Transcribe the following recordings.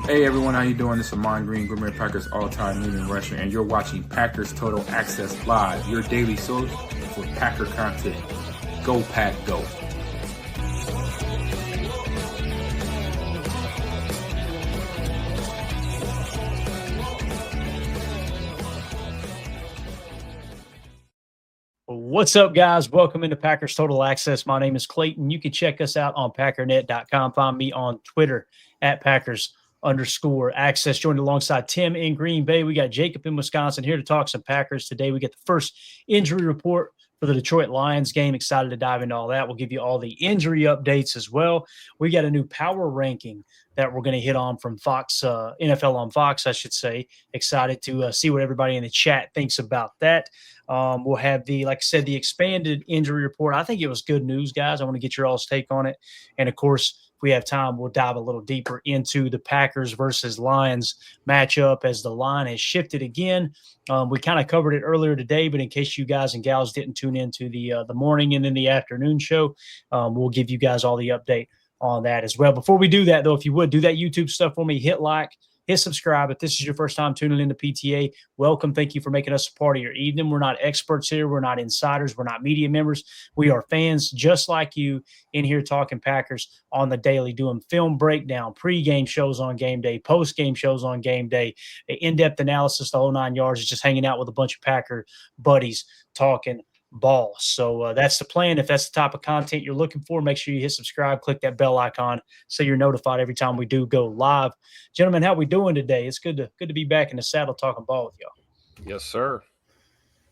Hey everyone, how you doing? This is Amon Green, Gourmet Packers all-time leading rusher, and you're watching Packers Total Access Live, your daily source for Packer content. Go Pack, go! What's up, guys? Welcome into Packers Total Access. My name is Clayton. You can check us out on packernet.com. Find me on Twitter at Packers_access. Joined alongside Tim in Green Bay. We got Jacob in Wisconsin here to talk some Packers today. We get the first injury report for the Detroit Lions game. Excited to dive into all that. We'll give you all the injury updates as well. We got a new power ranking that we're going to hit on from Fox, NFL on Fox, I should say. Excited to see what everybody in the chat thinks about that. We'll have like I said, the expanded injury report. I think it was good news, guys. I want to get your all's take on it. And of course, if we have time, we'll dive a little deeper into the Packers versus Lions matchup as the line has shifted again. We kind of covered it earlier today, but in case you guys and gals didn't tune into the morning and then the afternoon show, we'll give you guys all the update on that as well. Before we do that, though, if you would do that YouTube stuff for me, hit like, hit subscribe. If this is your first time tuning into PTA, welcome. Thank you for making us a part of your evening. We're not experts here. We're not insiders. We're not media members. We are fans just like you in here talking Packers on the daily, doing film breakdown, pregame shows on game day, postgame shows on game day, in-depth analysis, the whole 9 yards, just hanging out with a bunch of Packer buddies talking ball. So that's the plan. If that's the type of content you're looking for, make sure you hit subscribe, click that bell icon so you're notified every time we do go live. Gentlemen, how we doing today? It's good to be back in the saddle talking ball with y'all. Yes, sir.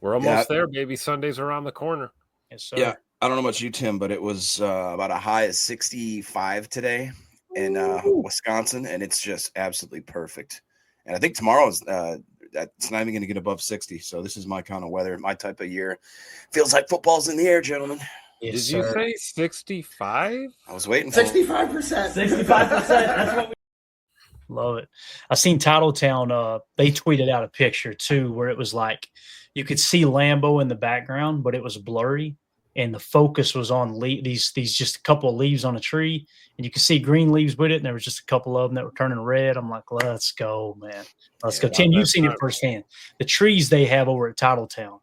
We're almost there, baby. Sunday's around the corner. Yes, sir. Yeah, I don't know about you, Tim, but it was about a high of 65 today in Wisconsin, and it's just absolutely perfect. And I think tomorrow's it's not even going to get above 60. So this is my kind of weather, my type of year. Feels like football's in the air, gentlemen. Yes, Did you say 65? I was waiting for 65%. 65%. That's what we love it. I seen Titletown. They tweeted out a picture too, where it was like you could see Lambeau in the background, but it was blurry, and the focus was on these just a couple of leaves on a tree, and you could see green leaves with it, and there was just a couple of them that were turning red. I'm like, let's go, man. Let's go. Tim, you've seen it firsthand. The trees they have over at Titletown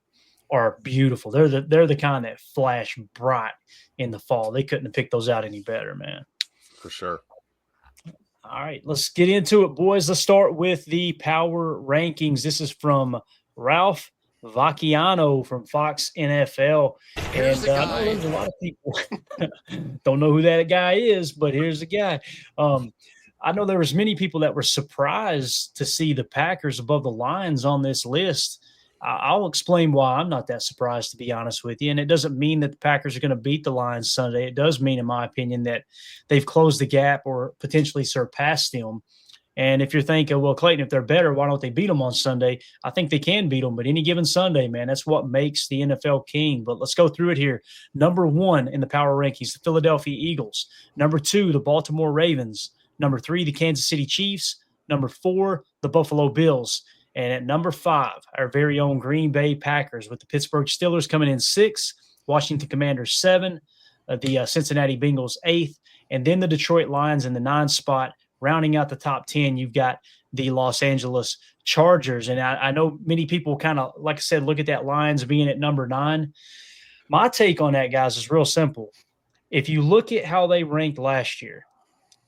are beautiful. They're the kind that flash bright in the fall. They couldn't have picked those out any better, man. For sure. All right, let's get into it, boys. Let's start with the power rankings. This is from Ralph Vacchiano from Fox NFL. And I know there's a lot of people don't know who that guy is, but here's the guy. I know there was many people that were surprised to see the Packers above the Lions on this list. I'll explain why I'm not that surprised, to be honest with you. And it doesn't mean that the Packers are going to beat the Lions Sunday. It does mean, in my opinion, that they've closed the gap or potentially surpassed them. And if you're thinking, well, Clayton, if they're better, why don't they beat them on Sunday? I think they can beat them, but any given Sunday, man, that's what makes the NFL king. But let's go through it here. Number 1 in the power rankings, the Philadelphia Eagles. Number 2, the Baltimore Ravens. Number 3, the Kansas City Chiefs. Number 4, the Buffalo Bills. And at number 5, our very own Green Bay Packers, with the Pittsburgh Steelers coming in 6th, Washington Commanders 7, the Cincinnati Bengals 8th, and then the Detroit Lions in the 9th spot. Rounding out the top 10, you've got the Los Angeles Chargers. And I know many people kind of, like I said, look at that Lions being at number 9. My take on that, guys, is real simple. If you look at how they ranked last year,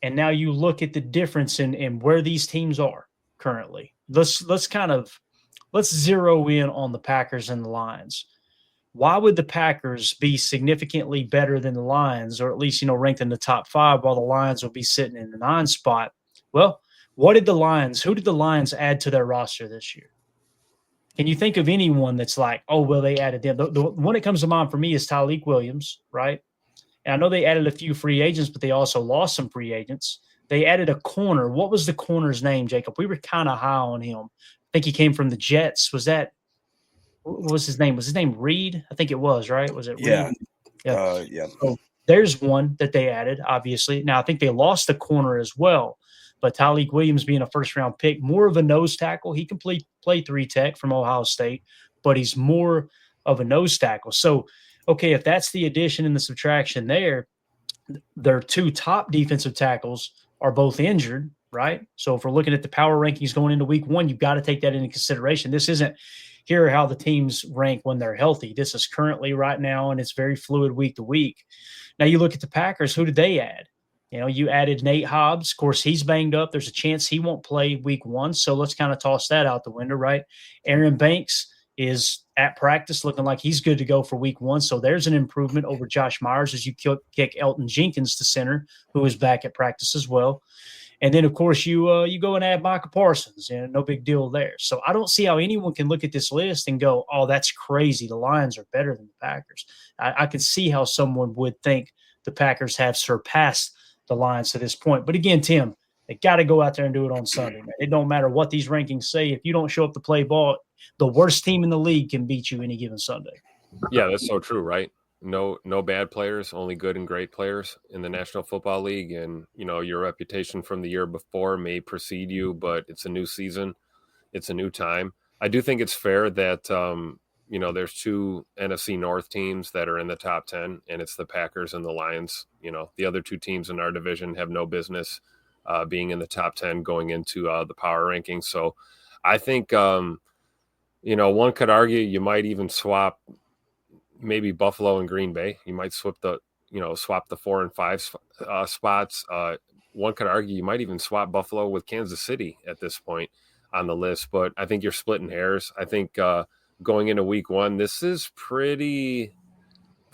and now you look at the difference in where these teams are currently, let's zero in on the Packers and the Lions. Why would the Packers be significantly better than the Lions, or at least, ranked in the top 5, while the Lions will be sitting in the 9 spot? Well, who did the Lions add to their roster this year? Can you think of anyone that's like, oh, well, they added them? The one that comes to mind for me is Tyleik Williams, right? And I know they added a few free agents, but they also lost some free agents. They added a corner. What was the corner's name, Jacob? We were kind of high on him. I think he came from the Jets. What was his name? Was his name Reed? I think it was, right? Was it Reed? Yeah. Yeah. So there's one that they added, obviously. Now, I think they lost the corner as well. But Tyleik Williams being a first-round pick, more of a nose tackle. He can play 3-tech from Ohio State, but he's more of a nose tackle. So, okay, if that's the addition and the subtraction there, their 2 top defensive tackles are both injured. right? So if we're looking at the power rankings going into week 1, you've got to take that into consideration. This isn't here are how the teams rank when they're healthy. This is currently right now, and it's very fluid week to week. Now you look at the Packers. Who did they add? You added Nate Hobbs. Of course, he's banged up. There's a chance he won't play week 1. So let's kind of toss that out the window, right? Aaron Banks is at practice looking like he's good to go for week 1. So there's an improvement over Josh Myers as you kick Elton Jenkins to center, who is back at practice as well. And then, of course, you go and add Micah Parsons, and no big deal there. So I don't see how anyone can look at this list and go, oh, that's crazy. The Lions are better than the Packers. I can see how someone would think the Packers have surpassed the Lions to this point. But again, Tim, they got to go out there and do it on Sunday, man. It don't matter what these rankings say. If you don't show up to play ball, the worst team in the league can beat you any given Sunday. Yeah, that's so true, right? No bad players, only good and great players in the National Football League. And, your reputation from the year before may precede you, but it's a new season. It's a new time. I do think it's fair that, there's 2 NFC North teams that are in the top 10, and it's the Packers and the Lions. The other 2 teams in our division have no business being in the top 10 going into the power rankings. So I think, one could argue you might even swap maybe Buffalo and Green Bay. You might swap the 4 and 5 spots. One could argue you might even swap Buffalo with Kansas City at this point on the list, but I think you're splitting hairs. I think going into week 1, this is pretty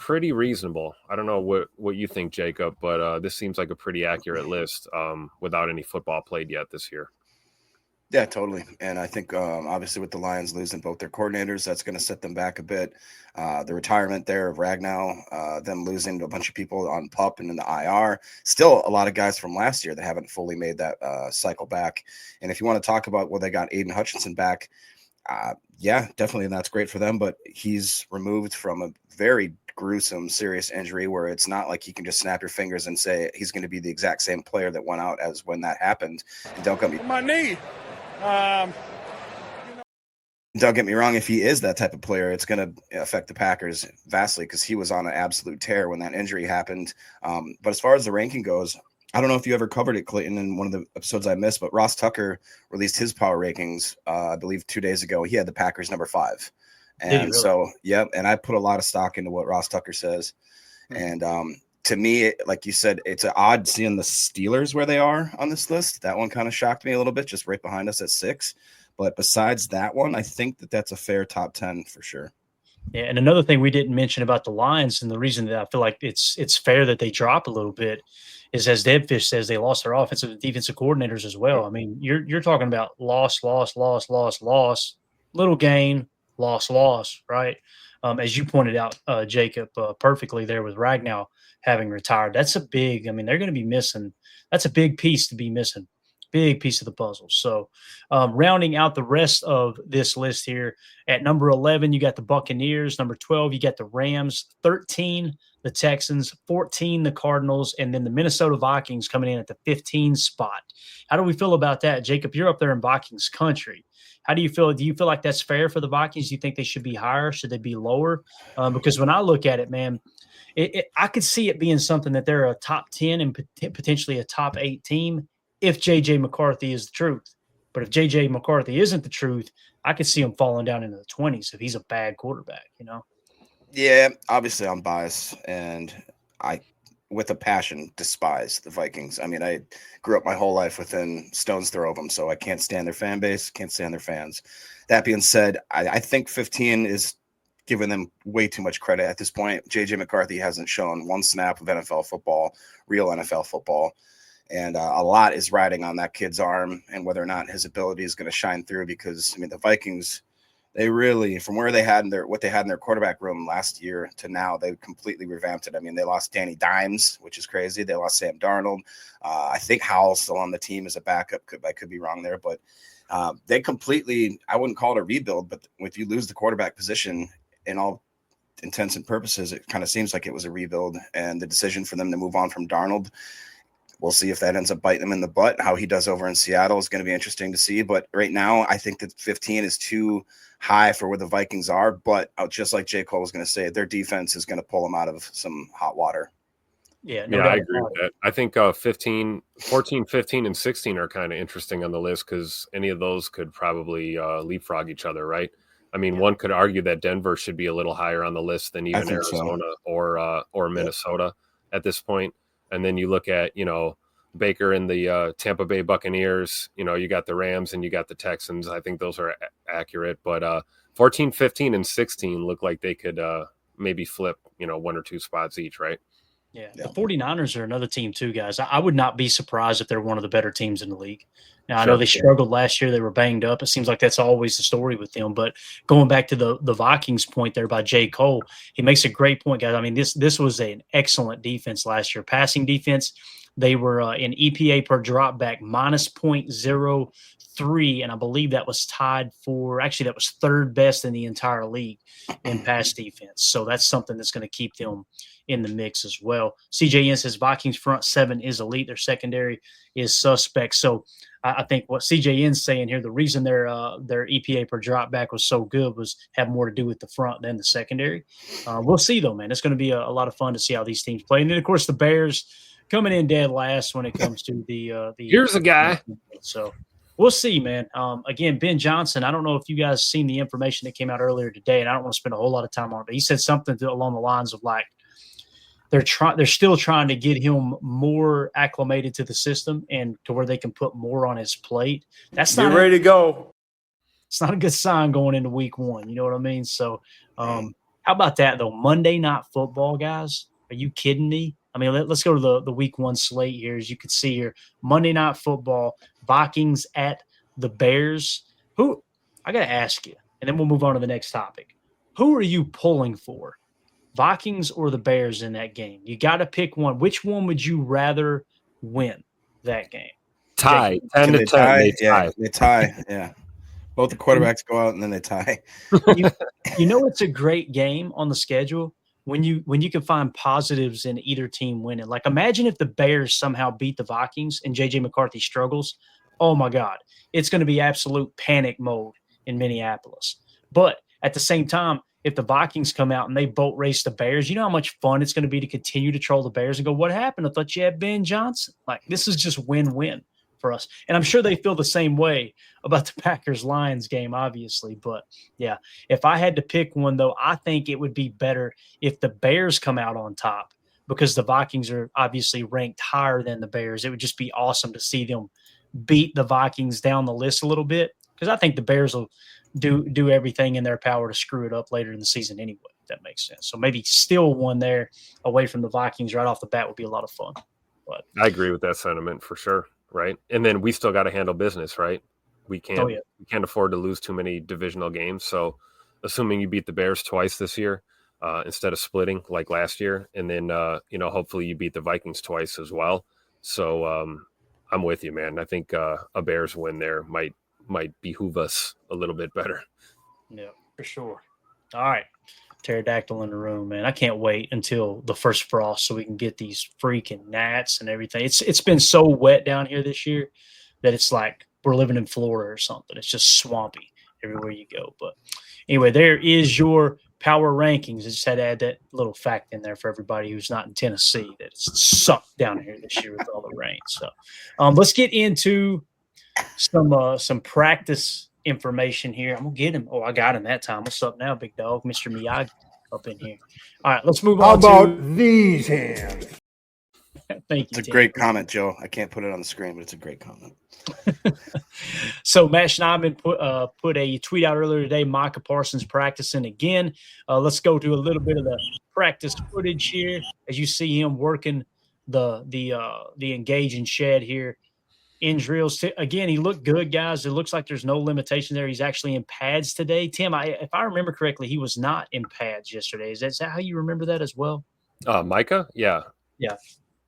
reasonable. I don't know what you think, Jacob, but this seems like a pretty accurate list without any football played yet this year. Yeah, totally. And I think obviously with the Lions losing both their coordinators, that's going to set them back a bit. The retirement there of Ragnow, them losing a bunch of people on PUP and in the IR, still a lot of guys from last year that haven't fully made that cycle back. And if you want to talk about, they got Aiden Hutchinson back, yeah, definitely. And that's great for them, but he's removed from a very gruesome, serious injury where it's not like you can just snap your fingers and say he's going to be the exact same player that went out as when that happened. And don't get me my knee. Don't get me wrong, if he is that type of player, it's going to affect the Packers vastly because he was on an absolute tear when that injury happened. But as far as the ranking goes, I don't know if you ever covered it, Clayton, in one of the episodes I missed, but Ross Tucker released his power rankings, I believe 2 days ago. He had the Packers number 5. And really? So, yep. And I put a lot of stock into what Ross Tucker says. And to me, like you said, it's odd seeing the Steelers where they are on this list. That one kind of shocked me a little bit, just right behind us at 6. But besides that one, I think that's a fair top 10 for sure. Yeah, and another thing we didn't mention about the Lions, and the reason that I feel like it's fair that they drop a little bit, is as Debfish says, they lost their offensive and defensive coordinators as well. I mean, you're talking about loss, little gain, loss, right? As you pointed out, Jacob, perfectly there with Ragnow having retired. That's a big. I mean, they're going to be missing. That's a big piece to be missing. Big piece of the puzzle. So rounding out the rest of this list here, at number 11, you got the Buccaneers. Number 12, you got the Rams. 13, the Texans. 14, the Cardinals. And then the Minnesota Vikings coming in at the 15 spot. How do we feel about that? Jacob, you're up there in Vikings country. How do you feel? Do you feel like that's fair for the Vikings? Do you think they should be higher? Should they be lower? Because when I look at it, man, I could see it being something that they're a top 10 and potentially a top 8 team if J.J. McCarthy is the truth. But if J.J. McCarthy isn't the truth, I could see him falling down into the 20s if he's a bad quarterback, Yeah, obviously I'm biased, and I, with a passion, despise the Vikings. I mean, I grew up my whole life within stone's throw of them, so I can't stand their fan base, can't stand their fans. That being said, I think 15 is giving them way too much credit at this point. J.J. McCarthy hasn't shown one snap of NFL football, real NFL football. And a lot is riding on that kid's arm and whether or not his ability is going to shine through because, I mean, the Vikings, they really, from where they had in what they had in their quarterback room last year to now, they completely revamped it. I mean, they lost Danny Dimes, which is crazy. They lost Sam Darnold. I think Howell's still on the team as a backup. I could be wrong there, but they completely, I wouldn't call it a rebuild, but if you lose the quarterback position in all intents and purposes, it kind of seems like it was a rebuild. And the decision for them to move on from Darnold, we'll see if that ends up biting him in the butt. How he does over in Seattle is going to be interesting to see. But right now, I think that 15 is too high for where the Vikings are. But just like J. Cole was going to say, their defense is going to pull them out of some hot water. Yeah, Yeah, I agree with that. I think 14, 15, and 16 are kind of interesting on the list because any of those could probably leapfrog each other, right? I mean, one could argue that Denver should be a little higher on the list than even Arizona or Minnesota at this point. And then you look at, Baker and the Tampa Bay Buccaneers, you got the Rams and you got the Texans. I think those are accurate. But 14, 15, and 16 look like they could maybe flip, 1 or 2 spots each, right? Yeah, the 49ers are another team too, guys. I would not be surprised if they're one of the better teams in the league. Now, I know they struggled last year. They were banged up. It seems like that's always the story with them. But going back to the Vikings point there by J. Cole, he makes a great point, guys. I mean, this was an excellent defense last year. Passing defense, they were in EPA per drop back minus 0.03, and I believe that was tied for – actually, that was third best in the entire league in pass defense. So that's something that's going to keep them in the mix as well. CJN says Vikings front seven is elite. Their secondary is suspect. So I think what CJN's saying here, the reason their EPA per drop back was so good was have more to do with the front than the secondary. We'll see though, man. It's going to be a lot of fun to see how these teams play. And then of course the Bears coming in dead last when it comes to the here's a guy. So we'll see, man. Again, Ben Johnson, I don't know if you guys seen the information that came out earlier today, and I don't want to spend a whole lot of time on it, but he said something along the lines of like, they're still trying to get him more acclimated to the system and to where they can put more on his plate. That's not ready to go. It's not a good sign going into week 1. You know what I mean? So how about that though? Monday Night Football, guys. Are you kidding me? I mean, let's go to the week 1 slate here. As you can see here, Monday Night Football, Vikings at the Bears. Who, I got to ask you, and then we'll move on to the next topic. Who are you pulling for? Vikings or the Bears in that game? You got to pick one. Which one would you rather win that game? Tie. 10 to 10. They tie. Yeah. Both the quarterbacks go out and then they tie. You know, it's a great game on the schedule when you can find positives in either team winning. Like imagine if the Bears somehow beat the Vikings and JJ McCarthy struggles. Oh my God, it's going to be absolute panic mode in Minneapolis. But at the same time, if the Vikings come out and they boat race the Bears, you know how much fun it's going to be to continue to troll the Bears and go, what happened? I thought you had Ben Johnson. Like, this is just win-win for us. And I'm sure they feel the same way about the Packers-Lions game, obviously. But, yeah, if I had to pick one, though, I think it would be better if the Bears come out on top because the Vikings are obviously ranked higher than the Bears. It would just be awesome to see them beat the Vikings down the list a little bit because I think the Bears will do everything in their power to screw it up later in the season anyway, if that makes sense. So maybe still one there away from the Vikings right off the bat would be a lot of fun. But I agree with that sentiment for sure, right? And then we still got to handle business, right? We can't afford to lose too many divisional games. So assuming you beat the Bears twice this year instead of splitting like last year, and then hopefully you beat the Vikings twice as well. So I'm with you, man. I think a Bears win there might behoove us a little bit better. Yeah, for sure. All right. Pterodactyl in the room, man. I can't wait until the first frost so we can get these freaking gnats and everything. It's been so wet down here this year that it's like we're living in Florida or something. It's just swampy everywhere you go. But anyway, there is your power rankings. I just had to add that little fact in there for everybody who's not in Tennessee that it's sucked down here this year with all the rain. So let's get into some practice information here. I'm gonna get him. Oh, I got him that time. What's up now, big dog? Mr. Miyagi up in here. All right, let's move on. How about these hands? Thank you. It's a great comment, Joe. I can't put it on the screen, but it's a great comment. So Matt Schneidman put a tweet out earlier today. Micah Parsons practicing again. Let's go to a little bit of the practice footage here as you see him working the engage and shed here in drills. Again, he looked good, guys. It looks like there's no limitation there. He's actually in pads today. Tim, if I remember correctly, he was not in pads yesterday. Is that how you remember that as well? Micah? Yeah. Yeah.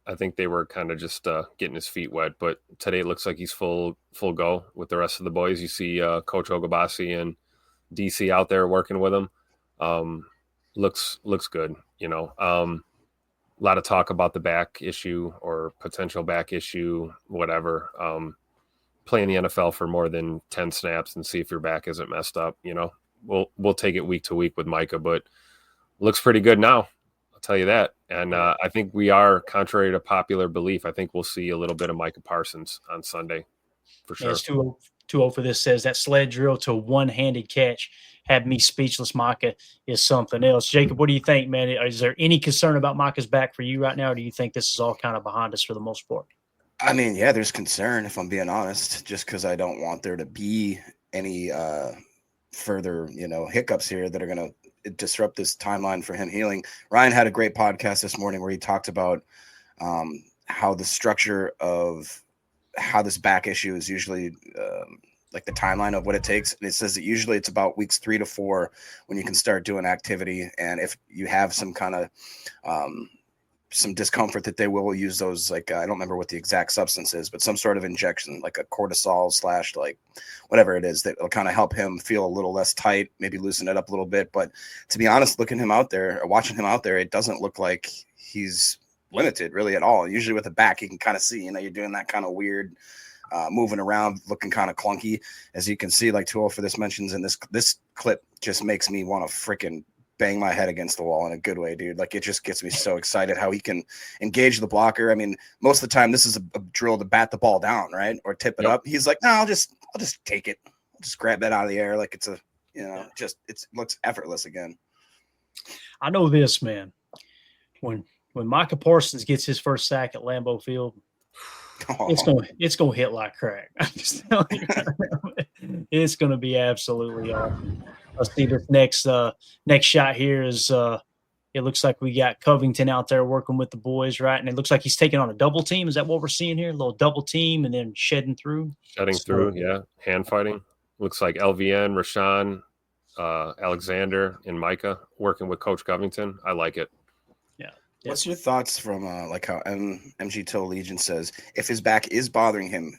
I think they were kind of just getting his feet wet, but today it looks like he's full go with the rest of the boys. You see Coach Ogabasi and DC out there working with him. Looks good, a lot of talk about the back issue or potential back issue, whatever. Play in the NFL for more than 10 snaps and see if your back isn't messed up. We'll take it week to week with Micah, but looks pretty good now. I'll tell you that. And I think we are, contrary to popular belief, I think we'll see a little bit of Micah Parsons on Sunday for sure. Yeah, it's 2-0 for this. Says that sled drill to a one-handed catch had me speechless. Micah is something else. Jacob, what do you think, man? Is there any concern about Micah's back for you right now, or do you think this is all kind of behind us for the most part? I mean, yeah, there's concern, if I'm being honest, just because I don't want there to be any further, hiccups here that are going to disrupt this timeline for him healing. Ryan had a great podcast this morning where he talked about how the structure of how this back issue is usually like the timeline of what it takes. And it says that usually it's about weeks 3 to 4 when you can start doing activity. And if you have some kind of some discomfort, that they will use those, like, I don't remember what the exact substance is, but some sort of injection, like a cortisol / like whatever it is, that will kind of help him feel a little less tight, maybe loosen it up a little bit. But to be honest, watching him out there, it doesn't look like he's limited really at all. Usually with the back, you can kind of see, you're doing that kind of weird moving around, looking kind of clunky. As you can see, like 2-0 for this mentions, and this clip just makes me want to freaking bang my head against the wall in a good way, dude. Like, it just gets me so excited how he can engage the blocker. I mean, most of the time this is a drill to bat the ball down, right? Or tip it up. He's like, no, I'll just take it. I'll just grab that out of the air. Like it's it looks effortless again. I know this, man. When Micah Parsons gets his first sack at Lambeau Field, it's gonna hit like crack. I'm just telling you, it's gonna be absolutely awesome. Let's see this next shot here is it looks like we got Covington out there working with the boys, right? And it looks like he's taking on a double team. Is that what we're seeing here? A little double team and then shedding through, yeah. Hand fighting. Looks like LVN, Rashawn, Alexander, and Micah working with Coach Covington. I like it. What's your thoughts from like how MG Toe Legion says, if his back is bothering him,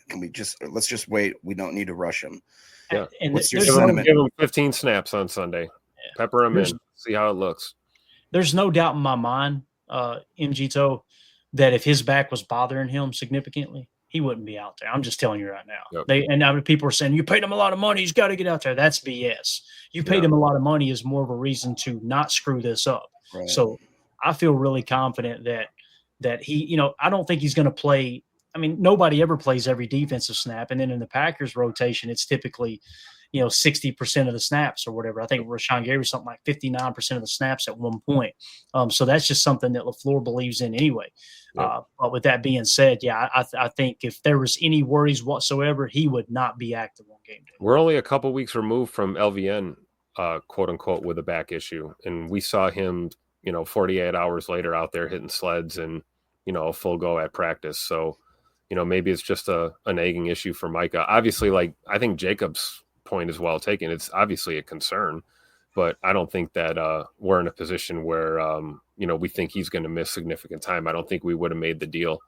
let's just wait. We don't need to rush him. Yeah. And what's your sentiment? Give him 15 snaps on Sunday. Yeah. Pepper him in. See how it looks. There's no doubt in my mind, MG Toe, that if his back was bothering him significantly, he wouldn't be out there. I'm just telling you right now. Yep. Now people are saying, you paid him a lot of money, he's got to get out there. That's BS. You paid him a lot of money is more of a reason to not screw this up. Right. So I feel really confident that he, I don't think he's going to play. I mean, nobody ever plays every defensive snap. And then in the Packers rotation, it's typically, 60% of the snaps or whatever. I think Rashawn Gary was something like 59% of the snaps at one point. So that's just something that LaFleur believes in anyway. But with that being said, I think if there was any worries whatsoever, he would not be active on game day. We're only a couple weeks removed from LVN, quote unquote, with a back issue. And we saw him 48 hours later out there hitting sleds and, a full go at practice. So, maybe it's just a nagging issue for Micah. Obviously, like, I think Jacob's point is well taken. It's obviously a concern, but I don't think that we're in a position where, we think he's going to miss significant time. I don't think we would have made the deal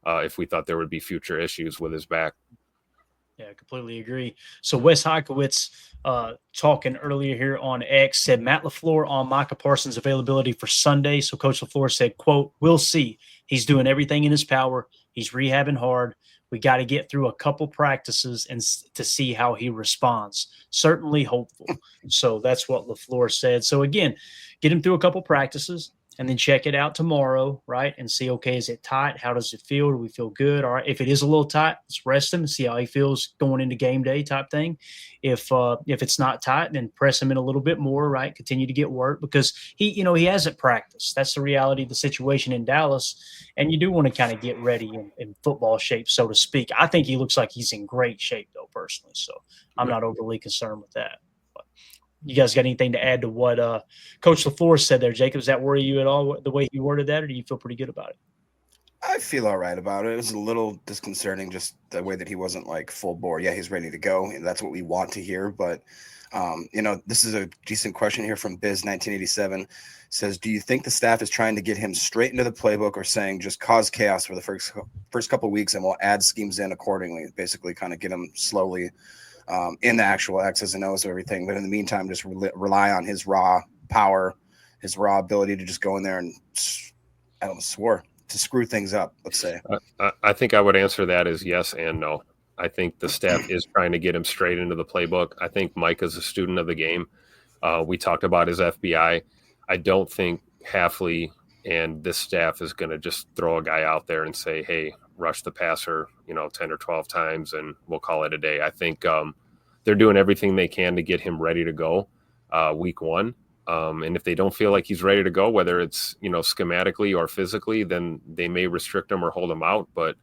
if we thought there would be future issues with his back. Yeah, I completely agree. So Wes Heikowitz talking earlier here on X said Matt LaFleur on Micah Parsons' availability for Sunday. So Coach LaFleur said, quote, "We'll see. He's doing everything in his power. He's rehabbing hard. We got to get through a couple practices and to see how he responds. Certainly hopeful." So that's what LaFleur said. So again, get him through a couple practices and then check it out tomorrow, right? And see, okay, is it tight? How does it feel? Do we feel good? All right. If it is a little tight, let's rest him and see how he feels going into game day type thing. If it's not tight, then press him in a little bit more, right? Continue to get work because he hasn't practiced. That's the reality of the situation in Dallas. And you do want to kind of get ready in football shape, so to speak. I think he looks like he's in great shape though, personally. So I'm not overly concerned with that. You guys got anything to add to what Coach LaFleur said there, Jacob? Does that worry you at all, the way he worded that, or do you feel pretty good about it? I feel all right about it. It was a little disconcerting, just the way that he wasn't like full bore. Yeah, he's ready to go. And that's what we want to hear. But, this is a decent question here from Biz1987. Says, do you think the staff is trying to get him straight into the playbook or saying just cause chaos for the first couple of weeks and we'll add schemes in accordingly, basically kind of get him slowly in the actual X's and O's of everything. But in the meantime, just rely on his raw power, his raw ability to just go in there and, to screw things up, let's say. I think I would answer that as yes and no. I think the staff is trying to get him straight into the playbook. I think Micah's a student of the game. We talked about his FBI. I don't think Hafley and this staff is going to just throw a guy out there and say, hey, rush the passer, 10 or 12 times, and we'll call it a day. I think they're doing everything they can to get him ready to go week one. And if they don't feel like he's ready to go, whether it's, schematically or physically, then they may restrict him or hold him out. But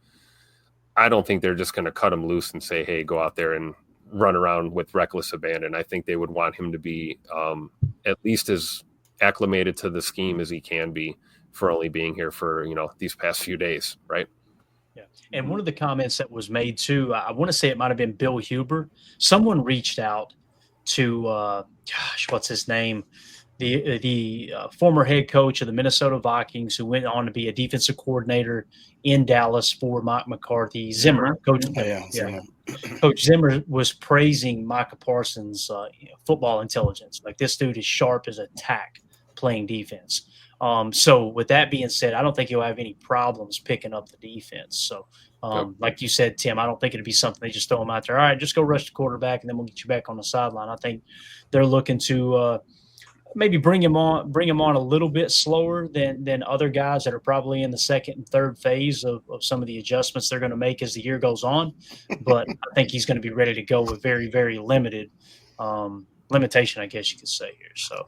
I don't think they're just going to cut him loose and say, hey, go out there and run around with reckless abandon. I think they would want him to be at least as acclimated to the scheme as he can be for only being here for, these past few days. Right. Yeah. And one of the comments that was made too, I want to say it might've been Bill Huber. Someone reached out to, what's his name? The former head coach of the Minnesota Vikings, who went on to be a defensive coordinator in Dallas for Mike McCarthy. Zimmer, Coach Zimmer was praising Micah Parsons' football intelligence. Like, this dude is sharp as a tack playing defense. So with that being said, I don't think he'll have any problems picking up the defense. So like you said, Tim, I don't think it'd be something they just throw him out there. All right, just go rush the quarterback and then we'll get you back on the sideline. I think they're looking to maybe bring him on a little bit slower than other guys that are probably in the second and third phase of some of the adjustments they're going to make as the year goes on. But I think he's going to be ready to go with very, very limited limitation, I guess you could say here. So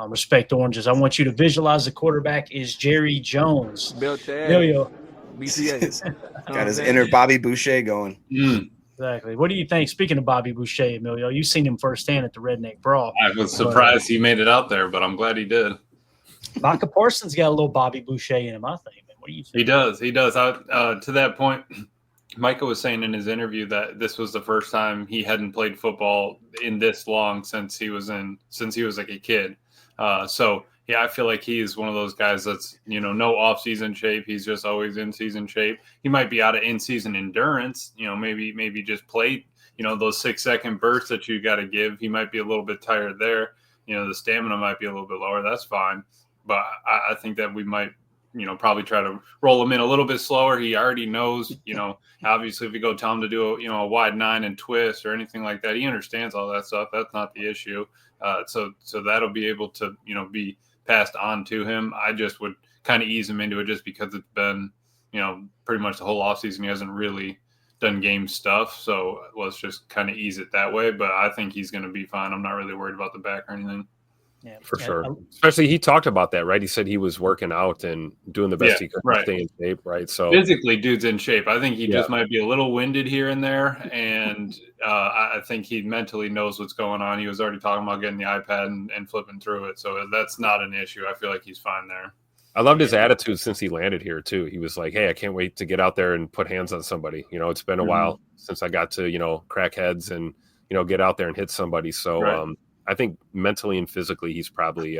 respect oranges. I want you to visualize the quarterback is Jerry Jones. BCA. Got his inner Bobby Boucher going. Exactly. What do you think? Speaking of Bobby Boucher, Emilio, you've seen him firsthand at the Redneck Brawl. I was surprised he made it out there, but I'm glad he did. Micah Parsons got a little Bobby Boucher in him, I think. What do you think? He does. To that point, Micah was saying in his interview that this was the first time he hadn't played football in this long since he was like a kid. So yeah, I feel like he's one of those guys that's, no off-season shape. He's just always in-season shape. He might be out of in-season endurance, maybe just play, those 6-second bursts that you got to give. He might be a little bit tired there. The stamina might be a little bit lower. That's fine. But I think that we might, probably try to roll him in a little bit slower. He already knows, obviously if we go tell him to do a wide 9 and twist or anything like that, he understands all that stuff. That's not the issue. So that'll be able to, be passed on to him. I just would kind of ease him into it just because it's been, pretty much the whole offseason. He hasn't really done game stuff. So let's just kind of ease it that way. But I think he's going to be fine. I'm not really worried about the back or anything. Yeah, for sure. Especially he talked about that, right? He said he was working out and doing the best he could to stay in shape, right? So physically, dude's in shape. I think he just might be a little winded here and there, and I think he mentally knows what's going on. He was already talking about getting the iPad and flipping through it, so that's not an issue. I feel like he's fine there. I loved his attitude since he landed here too. He was like, "Hey, I can't wait to get out there and put hands on somebody." It's been a while since I got to crack heads and get out there and hit somebody. So. I think mentally and physically he's probably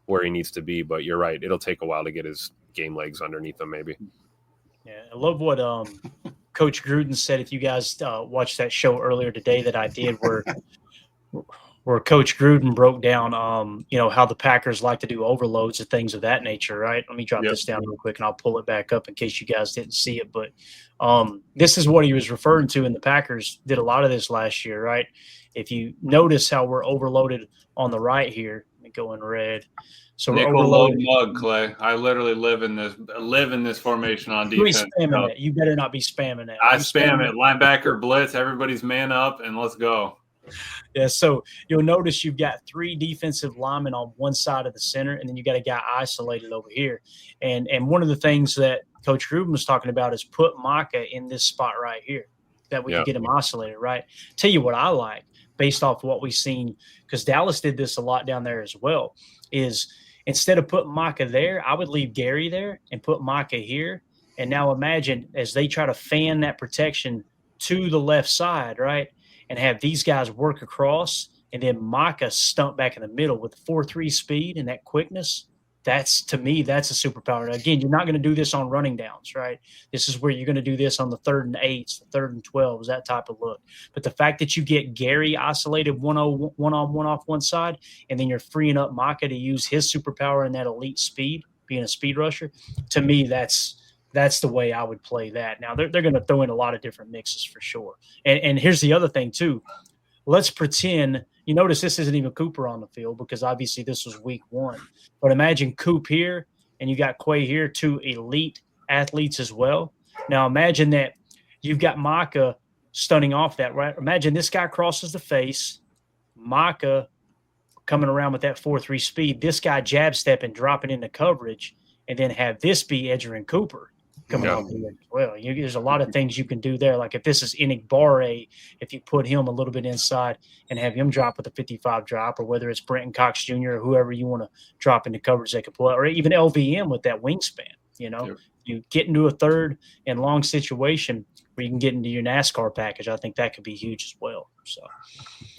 where he needs to be, but you're right. It'll take a while to get his game legs underneath him, maybe. Yeah, I love what Coach Gruden said. If you guys watched that show earlier today that I did where Coach Gruden broke down, how the Packers like to do overloads and things of that nature, right? Let me drop this down real quick and I'll pull it back up in case you guys didn't see it. But this is what he was referring to, and the Packers did a lot of this last year, right? If you notice how we're overloaded on the right here, let me go in red. So we're overloaded. Mug, Clay. I literally live in this formation on defense. You better not be spamming that. I spam it. Linebacker blitz. Everybody's man up and let's go. Yeah, so you'll notice you've got 3 defensive linemen on one side of the center, and then you got a guy isolated over here. And one of the things that Coach Gruden was talking about is put Micah in this spot right here, that we can get him isolated, right? Tell you what I like, based off of what we've seen, because Dallas did this a lot down there as well, is instead of putting Micah there, I would leave Gary there and put Micah here. And now imagine as they try to fan that protection to the left side, right, and have these guys work across, and then Micah stump back in the middle with 4.3 speed and that quickness. To me, that's a superpower. Again, you're not going to do this on running downs, right? This is where you're going to do this on the 3rd and 8s, the 3rd and 12s, that type of look. But the fact that you get Gary isolated one on one off one side, and then you're freeing up Micah to use his superpower and that elite speed, being a speed rusher, to me, that's the way I would play that. Now, they're going to throw in a lot of different mixes for sure. And here's the other thing, too. Let's pretend – you notice this isn't even Cooper on the field because obviously this was week 1. But imagine Coop here and you got Quay here, 2 elite athletes as well. Now imagine that you've got Micah stunning off that, right? Imagine this guy crosses the face, Micah coming around with that 4.3 speed, this guy jab stepping, dropping into coverage, and then have this be Edgerrin Cooper coming off the edge as well. There's a lot of things you can do there. Like if this is Enigbare, if you put him a little bit inside and have him drop with a 55 drop, or whether it's Brenton Cox Jr. or whoever you want to drop into coverage they can pull out, or even LVM with that wingspan, You get into a third and long situation where you can get into your NASCAR package. I think that could be huge as well. So,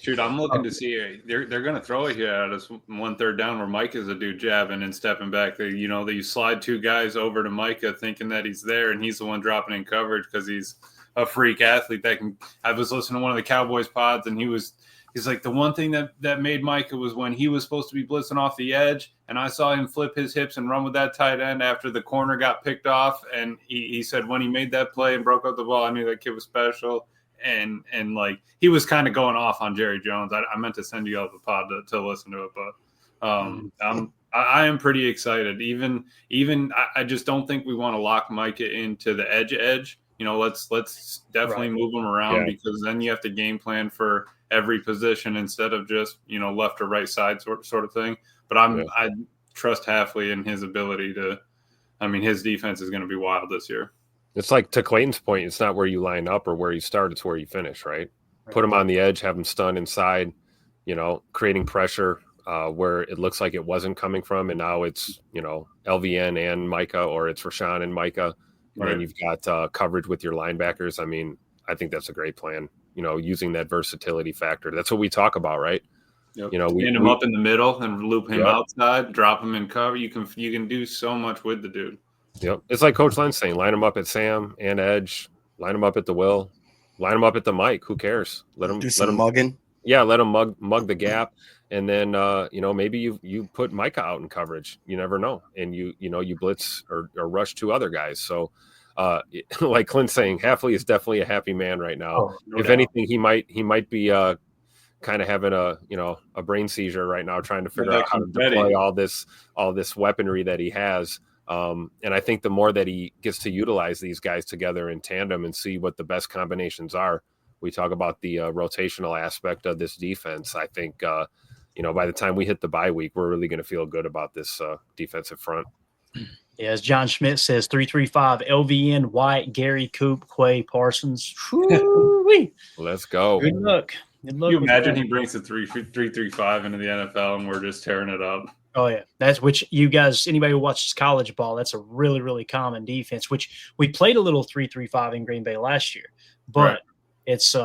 shoot, I'm looking to see they're going to throw it here at us 1/3 down where Mike is a dude jabbing and stepping back. That you slide 2 guys over to Micah thinking that he's there and he's the one dropping in coverage because he's a freak athlete that can. I was listening to one of the Cowboys pods and he's like, the one thing that made Micah was when he was supposed to be blitzing off the edge, and I saw him flip his hips and run with that tight end after the corner got picked off. And he said when he made that play and broke up the ball, I knew that kid was special. And like he was kind of going off on Jerry Jones. I meant to send you out the pod to listen to it, but I am pretty excited. Even I just don't think we want to lock Micah into the edge. Let's definitely move him around because then you have to game plan for every position instead of just left or right side sort of thing. But I trust Hafley in his ability to. I mean, his defense is going to be wild this year. It's like to Clayton's point, it's not where you line up or where you start, it's where you finish, right? Put him on the edge, have him stun inside, creating pressure where it looks like it wasn't coming from, and now it's, LVN and Micah, or it's Rashawn and Micah, and then you've got coverage with your linebackers. I mean, I think that's a great plan, using that versatility factor. That's what we talk about, right? Yep. Stand him up in the middle and loop him outside, drop him in cover. You can do so much with the dude. Yep. It's like Coach Len's saying, line them up at Sam and edge, line them up at the Will, line them up at the Mike. Who cares? Let them mugging. Yeah, let them mug the gap. And then maybe you put Micah out in coverage. You never know. And you blitz or rush 2 other guys. So like Clint's saying, Hafley is definitely a happy man right now. If anything, he might be kind of having a brain seizure right now, trying to figure out how to deploy all this weaponry that he has. And I think the more that he gets to utilize these guys together in tandem and see what the best combinations are, we talk about the rotational aspect of this defense. I think, by the time we hit the bye week, we're really going to feel good about this defensive front. Yeah, as John Schmidt says, 3-3-5, LVN, White, Gary, Coop, Quay, Parsons. Let's go. Good luck. Can you imagine he brings the 3-3-5 into the NFL and we're just tearing it up? Oh, yeah. That's which you guys, anybody who watches college ball, that's a really, really common defense, which we played a little 3-3-5 in Green Bay last year. But it's,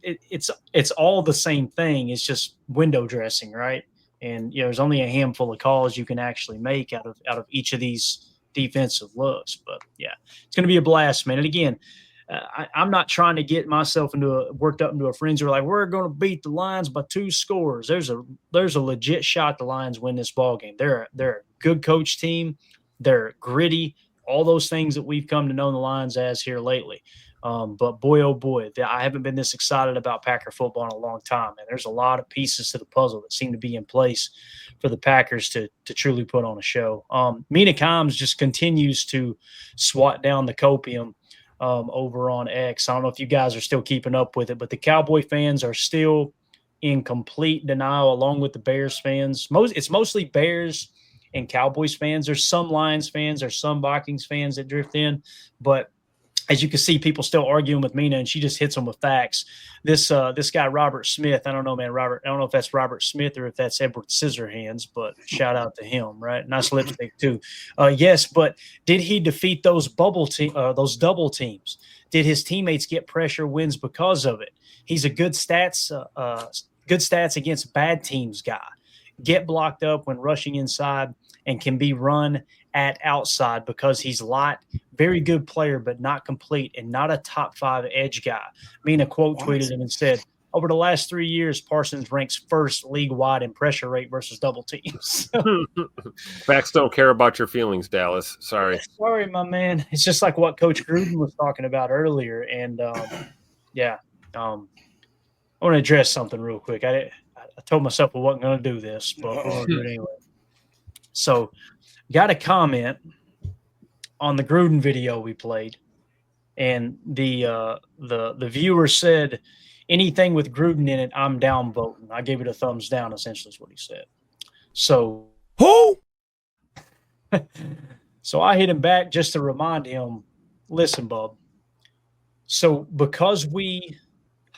it's all the same thing. It's just window dressing, right? And, there's only a handful of calls you can actually make out of each of these defensive looks. But, yeah, it's going to be a blast, man. And, again, I'm not trying to get myself worked up into a frenzy. We're going to beat the Lions by 2 scores. There's a legit shot the Lions win this ball game. They're a good coach team. They're gritty. All those things that we've come to know the Lions as here lately. But boy, oh boy, I haven't been this excited about Packer football in a long time. And there's a lot of pieces to the puzzle that seem to be in place for the Packers to truly put on a show. Mina Kimes just continues to swat down the copium over on X. I don't know if you guys are still keeping up with it, but the Cowboy fans are still in complete denial, along with the Bears fans. It's mostly Bears and Cowboys fans. There's some Lions fans, there's some Vikings fans that drift in, but as you can see, people still arguing with Mina, and she just hits them with facts. This guy, Robert Smith, I don't know, man, Robert. I don't know if that's Robert Smith or if that's Edward Scissorhands, but shout out to him, right? Nice lipstick too. Yes, but did he defeat those double teams? Did his teammates get pressure wins because of it? He's a good stats against bad teams guy. Get blocked up when rushing inside and can be run at outside because he's light, very good player, but not complete and not a top 5 edge guy. Mina tweeted him and said, over the last 3 years, Parsons ranks first league-wide in pressure rate versus double teams. Facts don't care about your feelings, Dallas. Sorry. Sorry, my man. It's just like what Coach Gruden was talking about earlier. And, I want to address something real quick. I told myself I wasn't going to do this, but we're going to do it anyway. So got a comment on the Gruden video we played, and the viewer said, anything with Gruden in it, I'm down voting. I gave it a thumbs down, essentially is what he said. So Who? So I hit him back just to remind him, listen, bub. So because we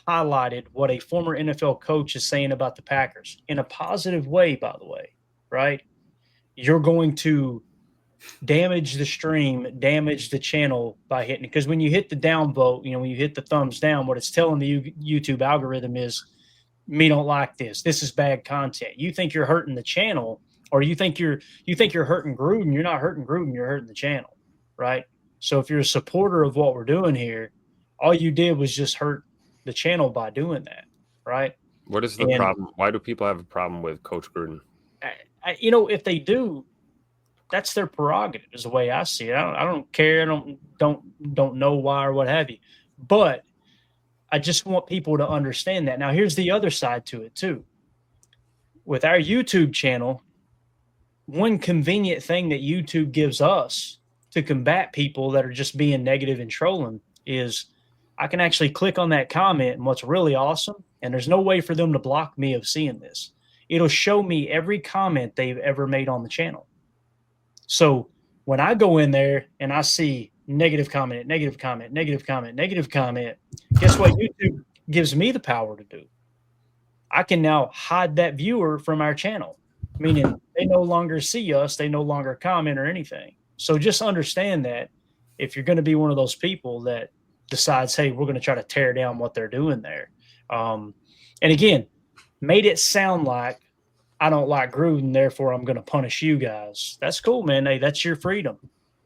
highlighted what a former NFL coach is saying about the Packers in a positive way, by the way, right? You're going to damage the stream, damage the channel by hitting it. Because when you hit the down vote, when you hit the thumbs down, what it's telling the YouTube algorithm is, me don't like this. This is bad content. You think you're hurting the channel, or you think you're hurting Gruden. You're not hurting Gruden. You're hurting the channel, right? So if you're a supporter of what we're doing here, all you did was just hurt the channel by doing that, right? What is the problem? Why do people have a problem with Coach Gruden? If they do, that's their prerogative, is the way I see it. I don't care. I don't know why or what have you. But I just want people to understand that. Now, here's the other side to it too. With our YouTube channel, one convenient thing that YouTube gives us to combat people that are just being negative and trolling is I can actually click on that comment, and what's really awesome, and there's no way for them to block me of seeing this, it'll show me every comment they've ever made on the channel. So when I go in there and I see negative comment, negative comment, negative comment, negative comment, guess what YouTube gives me the power to do? I can now hide that viewer from our channel, meaning they no longer see us, they no longer comment or anything. So just understand that if you're going to be one of those people that decides, hey, we're going to try to tear down what they're doing there. And again, made it sound like I don't like Gruden, therefore I'm going to punish you guys. That's cool, man. Hey, that's your freedom.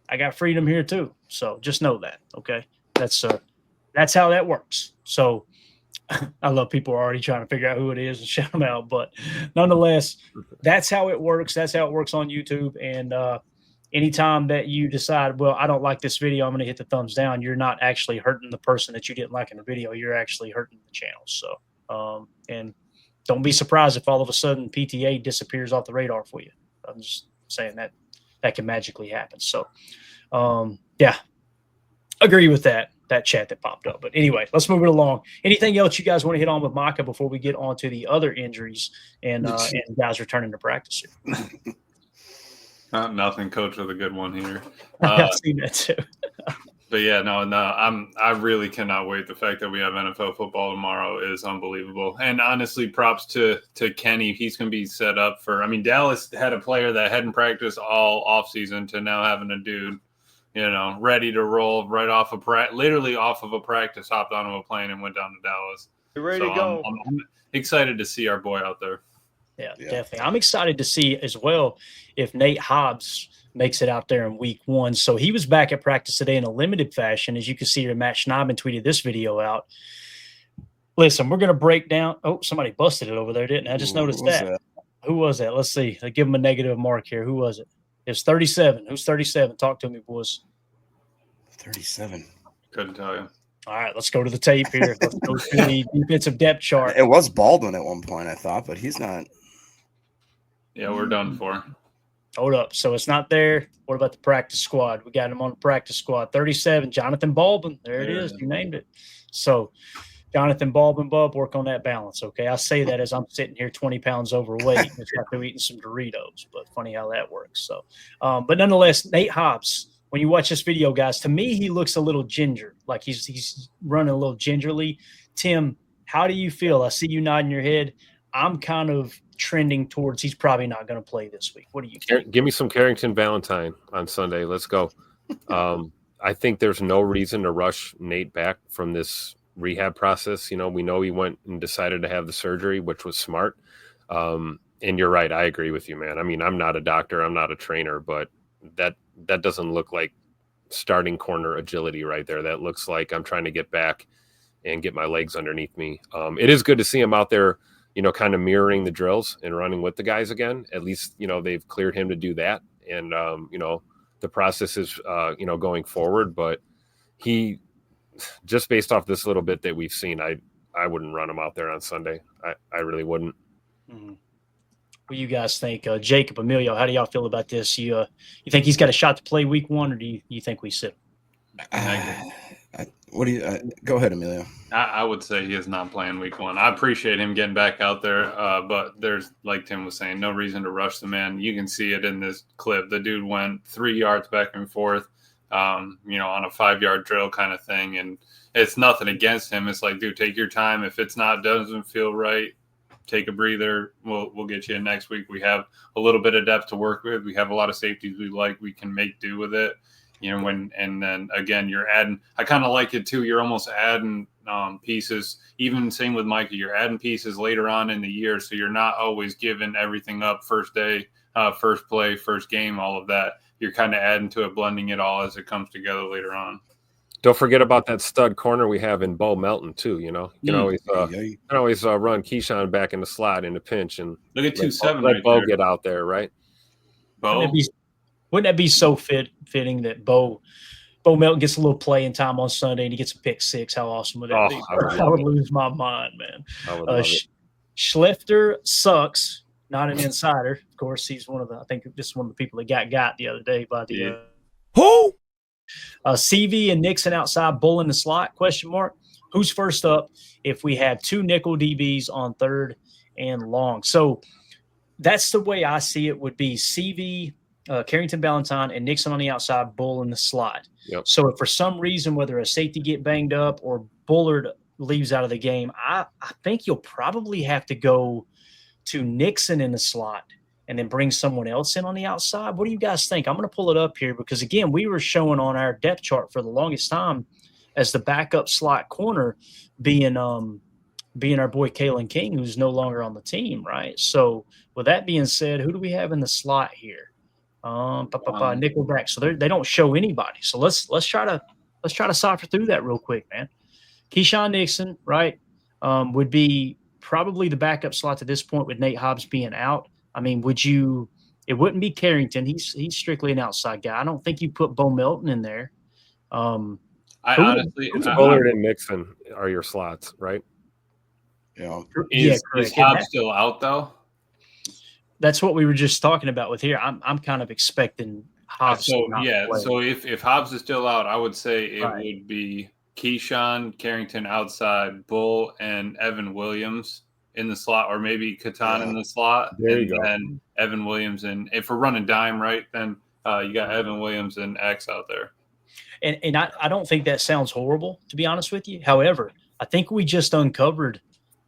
I got freedom here too. So just know that, okay? That's how that works. So I love people are already trying to figure out who it is and shout them out. But nonetheless, that's how it works. That's how it works on YouTube. And anytime that you decide, well, I don't like this video, I'm going to hit the thumbs down, you're not actually hurting the person that you didn't like in the video. You're actually hurting the channel. So, and don't be surprised if all of a sudden PTA disappears off the radar for you. I'm just saying that can magically happen. So, yeah, agree with that chat that popped up. But anyway, let's move it along. Anything else you guys want to hit on with Micah before we get on to the other injuries and guys returning to practice here? Nothing, coach, with a good one here. I've seen that too. But yeah, no, I really cannot wait. The fact that we have NFL football tomorrow is unbelievable. And honestly, props to Kenny. He's going to be set up for. I mean, Dallas had a player that hadn't practiced all offseason to now having a dude, ready to roll right off literally off of a practice, hopped onto a plane and went down to Dallas. You're ready to go. I'm excited to see our boy out there. Yeah, definitely. I'm excited to see as well if Nate Hobbs makes it out there in week 1. So he was back at practice today in a limited fashion. As you can see here, Matt Schneidman tweeted this video out. Listen, we're going to break down. Oh, somebody busted it over there, didn't I? I just noticed that. Who was that? Let's see. I give him a negative mark here. Who was it? It's 37. Who's 37? Talk to me, boys. 37. Couldn't tell you. All right, let's go to the tape here. Let's go to the defensive depth chart. It was Baldwin at one point, I thought, but he's not. Yeah, we're done for. Hold up. So it's not there. What about the practice squad? We got him on the practice squad. 37, Jonathan Baldwin. There it is. You named it. So Jonathan Baldwin, bub, work on that balance, okay? I say that as I'm sitting here 20 pounds overweight after eating some Doritos, but funny how that works. So, but nonetheless, Nate Hobbs, when you watch this video, guys, to me, he looks a little ginger, like he's running a little gingerly. Tim, how do you feel? I see you nodding your head. I'm kind of trending towards he's probably not going to play this week. What do you think? Give me some Carrington Valentine on Sunday. Let's go. I think there's no reason to rush Nate back from this rehab process. We know he went and decided to have the surgery, which was smart. And you're right. I agree with you, man. I mean, I'm not a doctor. I'm not a trainer, but that doesn't look like starting corner agility right there. That looks like I'm trying to get back and get my legs underneath me. It is good to see him out there, kind of mirroring the drills and running with the guys again. At least, they've cleared him to do that. And, the process is, going forward. But he, just based off this little bit that we've seen, I wouldn't run him out there on Sunday. I really wouldn't. Mm-hmm. What do you guys think? Jacob, Emilio, how do y'all feel about this? You think he's got a shot to play week 1, or do you think we sit him? What do you go ahead, Emilio? I would say he is not playing week 1. I appreciate him getting back out there, but there's, like Tim was saying, no reason to rush the man. You can see it in this clip. The dude went 3 yards back and forth, on a 5-yard drill kind of thing, and it's nothing against him. It's like, dude, take your time. If it's doesn't feel right, take a breather. We'll get you in next week. We have a little bit of depth to work with. We have a lot of safeties we can make do with it. And then again, you're adding. I kind of like it too. You're almost adding pieces. Even same with Micah, you're adding pieces later on in the year, so you're not always giving everything up first day, first play, first game, all of that. You're kind of adding to it, blending it all as it comes together later on. Don't forget about that stud corner we have in Bo Melton too. You can always run Keyshawn back in the slot in the pinch and look at 2-7. Let Bo get out there, right? Bo. Wouldn't that be so fitting that Bo Melton gets a little playing time on Sunday and he gets a pick 6? How awesome would that be? I would lose my mind, man. Schlechter sucks. Not an insider, of course. He's I think this is one of the people that got the other day by the Who? CV and Nixon outside, Bull in the slot? ? Who's first up if we have 2 nickel DBs on 3rd and long? So that's the way I see it. Would be CV. Carrington Ballantyne and Nixon on the outside, Bull in the slot. Yep. So if for some reason, whether a safety get banged up or Bullard leaves out of the game, I think you'll probably have to go to Nixon in the slot and then bring someone else in on the outside. What do you guys think? I'm going to pull it up here because, again, we were showing on our depth chart for the longest time as the backup slot corner being our boy Kalen King, who's no longer on the team, right? So with that being said, who do we have in the slot here? Nickelback. So they don't show anybody. So let's try to cipher through that real quick, man. Keyshawn Nixon, right, would be probably the backup slot to this point with Nate Hobbs being out. I mean, it wouldn't be Carrington. He's strictly an outside guy. I don't think you put Bo Melton in there. Honestly, Bullard and Nixon are your slots, right? Yeah. Is Hobbs still out though? That's what we were just talking about with here. I'm kind of expecting Hobbs. So if Hobbs is still out, I would say it would be Keyshawn, Carrington outside, Bull, and Evan Williams in the slot, or maybe Catan in the slot. There you go. And Evan Williams, and if we're running dime, right, then you got Evan Williams and X out there. And I don't think that sounds horrible, to be honest with you. However, I think we just uncovered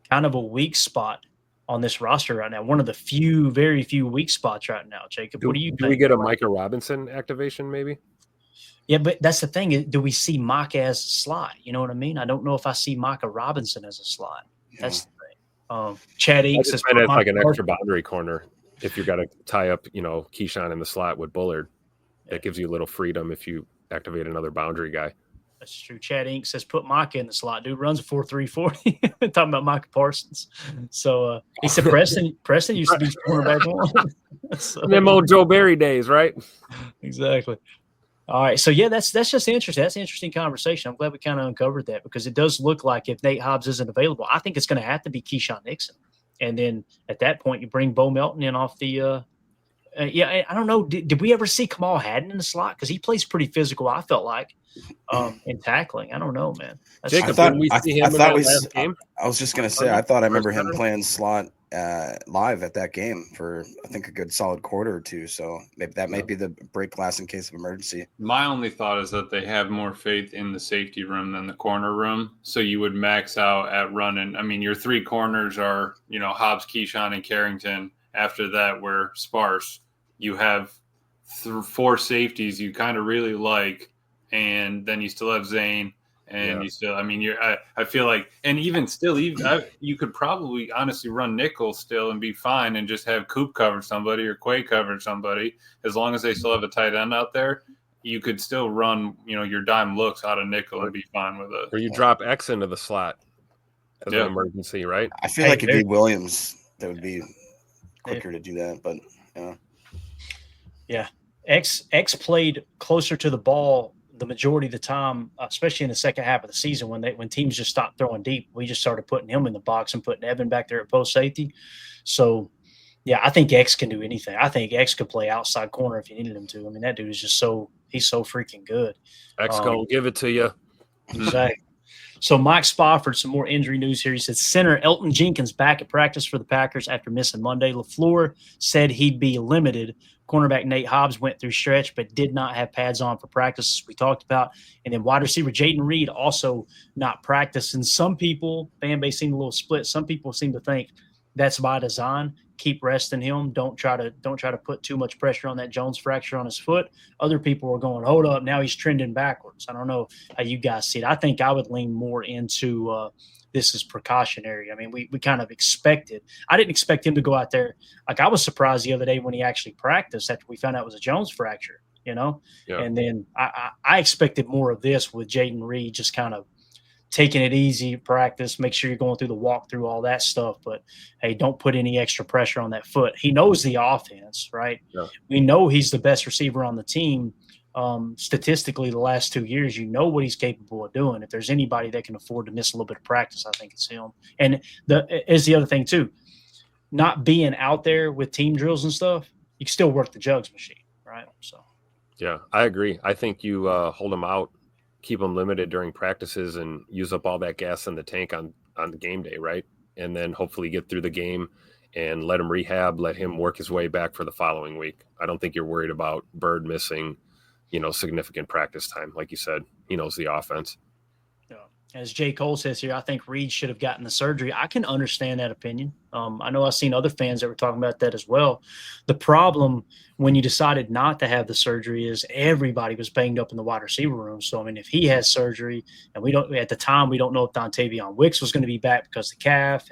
kind of a weak spot on this roster right now. One of the very few weak spots right now, Jacob. What do you think? Do we get a Micah Robinson activation maybe? Yeah, but that's the thing. Do we see Micah as a slot? You know what I mean? I don't know if I see Micah Robinson as a slot. That's the thing. Chad Eakes is like an extra boundary corner if you got to tie up, Keyshawn in the slot with Bullard. That gives you a little freedom if you activate another boundary guy. That's true. Chad Inc. says put Micah in the slot. Dude runs a 4.340. Talking about Micah Parsons. So he said Preston used to be cornerback one. So, them old Joe Barry days, right? Exactly. All right. So, yeah, that's just interesting. That's an interesting conversation. I'm glad we kind of uncovered that because it does look like if Nate Hobbs isn't available, I think it's going to have to be Keyshawn Nixon. And then at that point, you bring Bo Melton in off the I don't know. Did we ever see Kamal Haddon in the slot? Because he plays pretty physical, I felt like, in tackling. I don't know, man. Jacob, I was just going to say, I thought I remember him playing slot live at that game for, I think, a good solid quarter or two. So maybe that might be the break glass in case of emergency. My only thought is that they have more faith in the safety room than the corner room. So you would max out at running. I mean, your 3 corners are, Hobbs, Keyshawn, and Carrington. After that, we're sparse. You have 4 safeties you kind of really like, and then you still have Zane, and you still. I mean, I feel like, and even still, you could probably honestly run nickel still and be fine, and just have Coop cover somebody or Quay cover somebody. As long as they still have a tight end out there, you could still run, your dime looks out of nickel and be fine with it. Or you drop X into the slot as an emergency, right? I feel like it'd be Williams that would be quicker to do that, but X played closer to the ball the majority of the time, especially in the second half of the season when teams just stopped throwing deep. We just started putting him in the box and putting Evan back there at post safety. So Yeah, I think X can do anything. I think X could play outside corner if you needed him to. I mean, that dude is just he's so freaking good. X gonna give it to you. Exactly. So Mike Spofford, some more injury news here. He said center Elton Jenkins back at practice for the Packers after missing Monday. LaFleur said he'd be limited. Cornerback Nate Hobbs went through stretch but did not have pads on for practice, as we talked about. And then wide receiver Jaden Reed also not practiced. And some people, fan base seemed a little split. Some people seem to think that's by design. Keep resting him. Don't try to put too much pressure on that Jones fracture on his foot. Other people are going, hold up, now he's trending backwards. I don't know how you guys see it. I think I would lean more into this is precautionary. I mean, we kind of expected. I didn't expect him to go out there. Like, I was surprised the other day when he actually practiced after we found out it was a Jones fracture, Yeah. And then I expected more of this with Jaden Reed just kind of taking it easy, practice, make sure you're going through the walkthrough, all that stuff. But, hey, don't put any extra pressure on that foot. He knows the offense, right? Yeah. We know he's the best receiver on the team. Statistically, the last 2 years, you know what he's capable of doing. If there's anybody that can afford to miss a little bit of practice, I think it's him. And the other thing, too, not being out there with team drills and stuff, you can still work the jugs machine, right? So, yeah, I agree. I think you hold him out, keep them limited during practices, and use up all that gas in the tank on the game day, right? And then hopefully get through the game and let him rehab, let him work his way back for the following week. I don't think you're worried about Bird missing, significant practice time. Like you said, he knows the offense. As J. Cole says here, I think Reed should have gotten the surgery. I can understand that opinion. I know I've seen other fans that were talking about that as well. The problem when you decided not to have the surgery is everybody was banged up in the wide receiver room. So, I mean, if he has surgery, and we don't know if Dontavion Wicks was going to be back because of the calf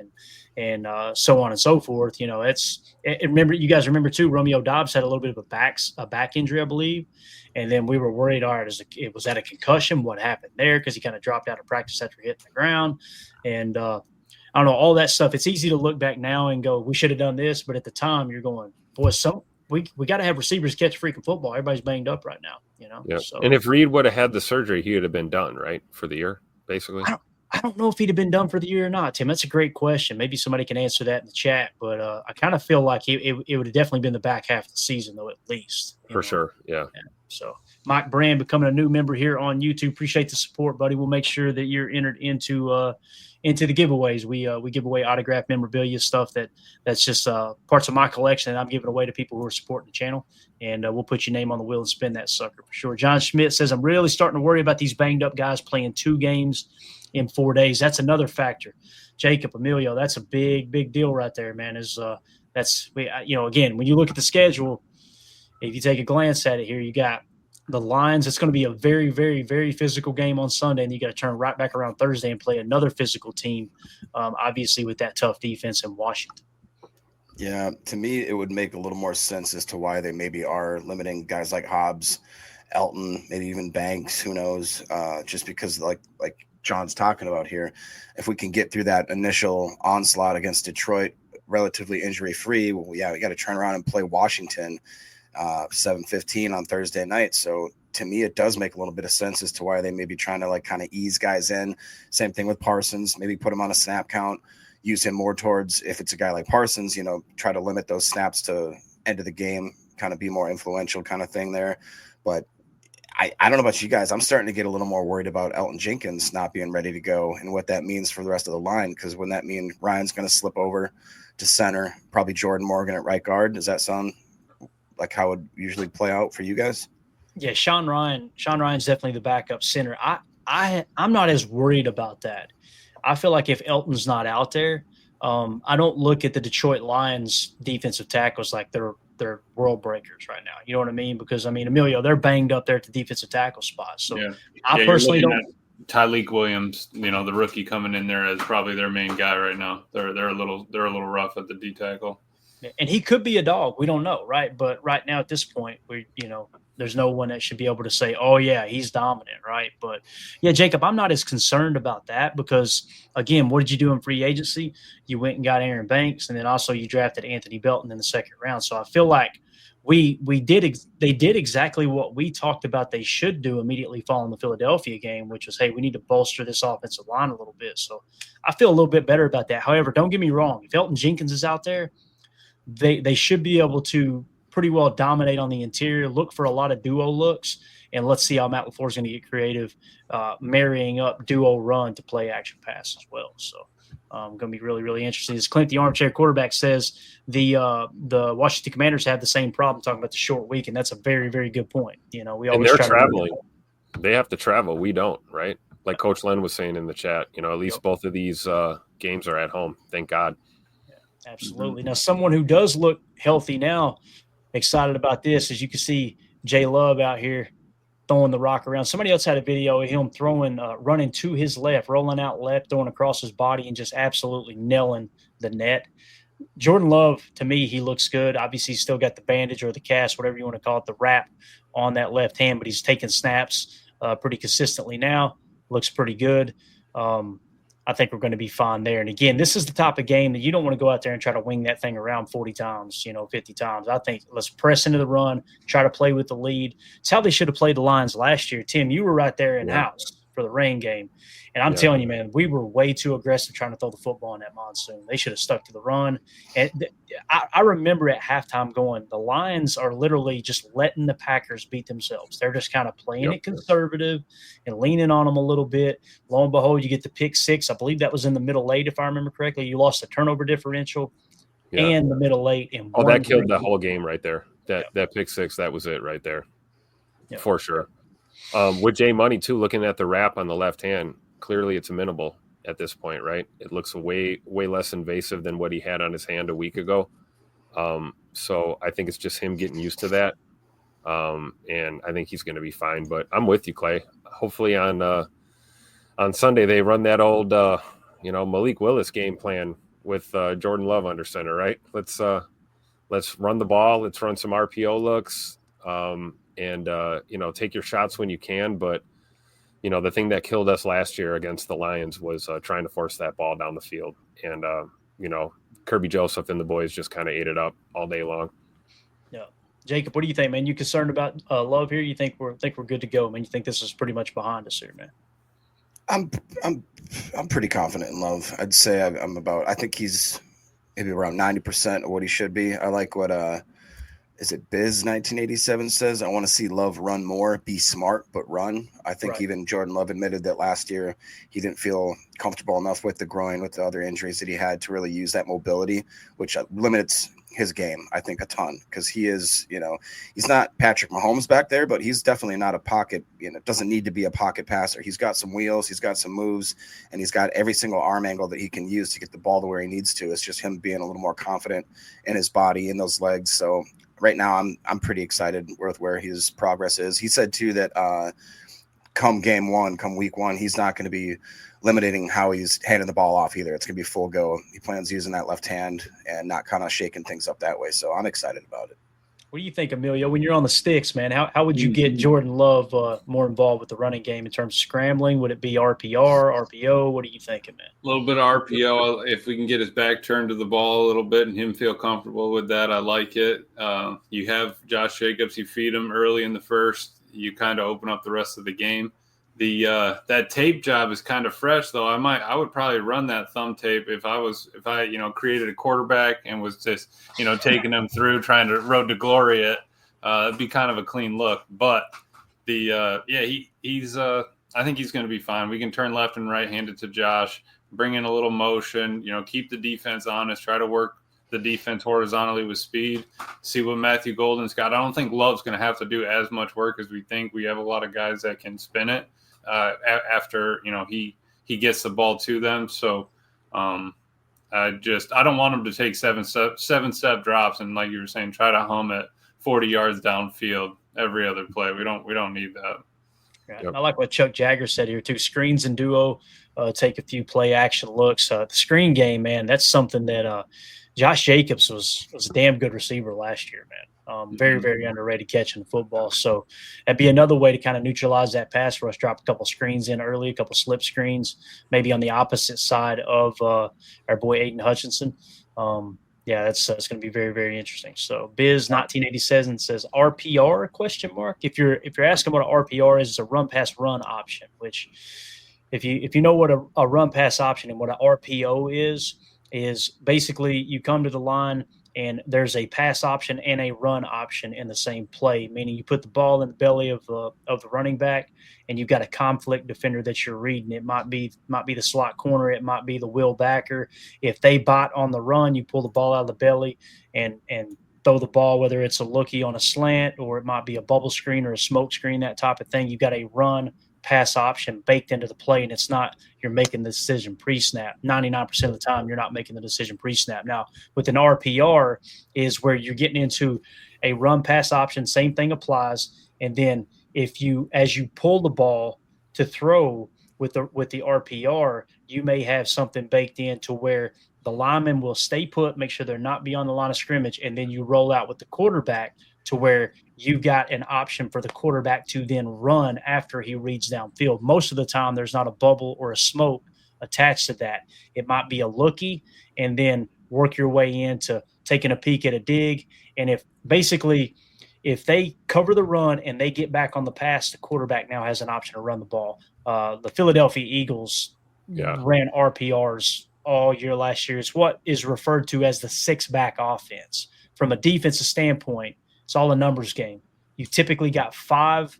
and so on and so forth. Remember, you guys remember too, Romeo Doubs had a little bit of a back injury, I believe. And then we were worried, all right, was that a concussion? What happened there? Because he kind of dropped out of practice after hitting the ground. And I don't know, all that stuff. It's easy to look back now and go, we should have done this. But at the time, you're going, boy, we got to have receivers catch freaking football. Everybody's banged up right now, Yeah. So, and if Reed would have had the surgery, he would have been done, right, for the year, basically? I don't know if he'd have been done for the year or not, Tim. That's a great question. Maybe somebody can answer that in the chat. But I kind of feel like it would have definitely been the back half of the season, though, at least. For sure, yeah. So Mike Brand becoming a new member here on YouTube. Appreciate the support, buddy. We'll make sure that you're entered into the giveaways. We give away autographed memorabilia stuff that's just parts of my collection that I'm giving away to people who are supporting the channel. And we'll put your name on the wheel and spin that sucker for sure. John Schmidt says, I'm really starting to worry about these banged up guys playing 2 games in 4 days. That's another factor. Jacob, Emilio, that's a big, big deal right there, man. Again, when you look at the schedule, if you take a glance at it here, you got the Lions. It's going to be a very, very, very physical game on Sunday, and you got to turn right back around Thursday and play another physical team, obviously with that tough defense in Washington. Yeah, to me, it would make a little more sense as to why they maybe are limiting guys like Hobbs, Elton, maybe even Banks, who knows, just because like John's talking about here, if we can get through that initial onslaught against Detroit relatively injury-free, we got to turn around and play Washington 7:15 on Thursday night. So to me, it does make a little bit of sense as to why they may be trying to kind of ease guys in. Same thing with Parsons, maybe put him on a snap count, use him more towards, if it's a guy like Parsons, try to limit those snaps to end of the game, kind of be more influential kind of thing there. But I don't know about you guys. I'm starting to get a little more worried about Elton Jenkins not being ready to go and what that means for the rest of the line. Because wouldn't that mean Ryan's going to slip over to center, probably Jordan Morgan at right guard? Does that sound like how it would usually play out for you guys? Yeah, Sean Ryan's definitely the backup center. I'm not as worried about that. I feel like if Elton's not out there, I don't look at the Detroit Lions defensive tackles like they're world breakers right now. You know what I mean? Because, Emilio, they're banged up there at the defensive tackle spot. So I personally don't. Tyleik Williams, the rookie coming in there as probably their main guy right now. They're a little rough at the D tackle. And he could be a dog. We don't know, right? But right now at this point, there's no one that should be able to say, oh, yeah, he's dominant, right? But, yeah, Jacob, I'm not as concerned about that because, again, what did you do in free agency? You went and got Aaron Banks, and then also you drafted Anthony Belton in the second round. So I feel like they did exactly what we talked about they should do immediately following the Philadelphia game, which was, hey, we need to bolster this offensive line a little bit. So I feel a little bit better about that. However, don't get me wrong. If Elton Jenkins is out there, they should be able to pretty well dominate on the interior, look for a lot of duo looks, and let's see how Matt LaFleur is going to get creative, marrying up duo run to play action pass as well. So going to be really, really interesting. As Clint, the armchair quarterback, says, the Washington Commanders have the same problem, talking about the short week, and that's a very, very good point. We always and they're traveling. They have to travel. We don't, right? Like Coach Len was saying in the chat, at least both of these games are at home. Thank God. Yeah, absolutely. Now, someone who does look healthy now, excited about this, as you can see Jay Love out here throwing the rock around. Somebody else had a video of him throwing, running to his left, rolling out left, throwing across his body, and just absolutely nailing the net. Jordan Love, to me, he looks good. Obviously, he's still got the bandage or the cast, whatever you want to call it, the wrap on that left hand, but he's taking snaps pretty consistently now. Looks pretty good. I think we're going to be fine there. And again, this is the type of game that you don't want to go out there and try to wing that thing around 40 times, 50 times. I think let's press into the run, try to play with the lead. It's how they should have played the Lions last year. Tim, you were right there in-house for the rain game. And I'm telling you, man, we were way too aggressive trying to throw the football in that monsoon. They should have stuck to the run. And I remember at halftime going, the Lions are literally just letting the Packers beat themselves. They're just kind of playing it conservative and leaning on them a little bit. Lo and behold, you get the pick six. I believe that was in the middle late, if I remember correctly. You lost the turnover differential and the middle late. That killed the whole game right there. That pick six, that was it right there for sure. With Jay Money, too, looking at the wrap on the left hand, clearly it's amenable at this point, right? It looks way less invasive than what he had on his hand a week ago. So I think it's just him getting used to that. And I think he's going to be fine. But I'm with you, Clay. Hopefully on Sunday they run that old, Malik Willis game plan with Jordan Love under center, right? Let's run the ball. Let's run some RPO looks, and take your shots when you can. But the thing that killed us last year against the Lions was trying to force that ball down the field. And, Kirby Joseph and the boys just kind of ate it up all day long. Yeah. Jacob, what do you think, man? You concerned about Love here? You think we're good to go, man? You think this is pretty much behind us here, man? I'm pretty confident in Love. I'd say I think he's maybe around 90% of what he should be. I like what is it Biz 1987 says, I want to see Love run more, be smart, but run. I think even Jordan Love admitted that last year he didn't feel comfortable enough with the groin, with the other injuries that he had, to really use that mobility, which limits his game, I think, a ton, because he is, he's not Patrick Mahomes back there, but he's definitely not a pocket, doesn't need to be a pocket passer. He's got some wheels, he's got some moves, and he's got every single arm angle that he can use to get the ball to where he needs to. It's just him being a little more confident in his body, in those legs. So right now I'm pretty excited with where his progress is. He said too that come week one, he's not going to be limiting how he's handing the ball off either. It's going to be full go. He plans using that left hand and not kind of shaking things up that way. So I'm excited about it. What do you think, Emilio, when you're on the sticks, man? How would you get Jordan Love more involved with the running game in terms of scrambling? Would it be RPR, RPO? What are you thinking, man? A little bit of RPO. If we can get his back turned to the ball a little bit and him feel comfortable with that, I like it. You have Josh Jacobs. You feed him early in the first. You kind of open up the rest of the game. That tape job is kind of fresh, though. I would probably run that thumb tape if I created a quarterback and was just taking them through, trying to road to glory it. It'd be kind of a clean look. But he's I think he's going to be fine. We can turn left and right handed to Josh, bring in a little motion, keep the defense honest, try to work the defense horizontally with speed, see what Matthew Golden's got. I don't think Love's going to have to do as much work as we think. We have a lot of guys that can spin it after he gets the ball to them. So I don't want him to take seven step drops and, like you were saying, try to hum it 40 yards downfield every other play. We don't need that. Yeah, yep. I like what Chuck Jagger said here too. Screens and duo, take a few play action looks. The screen game, man, that's something that Josh Jacobs was a damn good receiver last year, man. Very, very underrated catching the football. So that'd be another way to kind of neutralize that pass rush, drop a couple screens in early, a couple slip screens, maybe on the opposite side of our boy Aiden Hutchinson. That's going to be very, very interesting. So Biz 1987 says RPR ? If you're asking what an RPR is, it's a run pass run option, which if you know what a run pass option and what an RPO is basically you come to the line and there's a pass option and a run option in the same play, meaning you put the ball in the belly of the running back, and you've got a conflict defender that you're reading. It might be the slot corner, it might be the will backer. If they bite on the run, you pull the ball out of the belly and throw the ball, whether it's a lookie on a slant or it might be a bubble screen or a smoke screen, that type of thing. You've got a run pass option baked into the play, and it's not you're making the decision pre-snap. 99% of the time, you're not making the decision pre-snap. Now, with an RPR is where you're getting into a run pass option, same thing applies. And then as you pull the ball to throw with the RPR, you may have something baked in to where the lineman will stay put, make sure they're not beyond the line of scrimmage, and then you roll out with the quarterback to where you've got an option for the quarterback to then run after he reads downfield. Most of the time, there's not a bubble or a smoke attached to that. It might be a lookie, and then work your way into taking a peek at a dig. And if they cover the run and they get back on the pass, the quarterback now has an option to run the ball. The Philadelphia Eagles ran RPRs all year last year. It's what is referred to as the six-back offense. From a defensive standpoint, it's all a numbers game. You've typically got five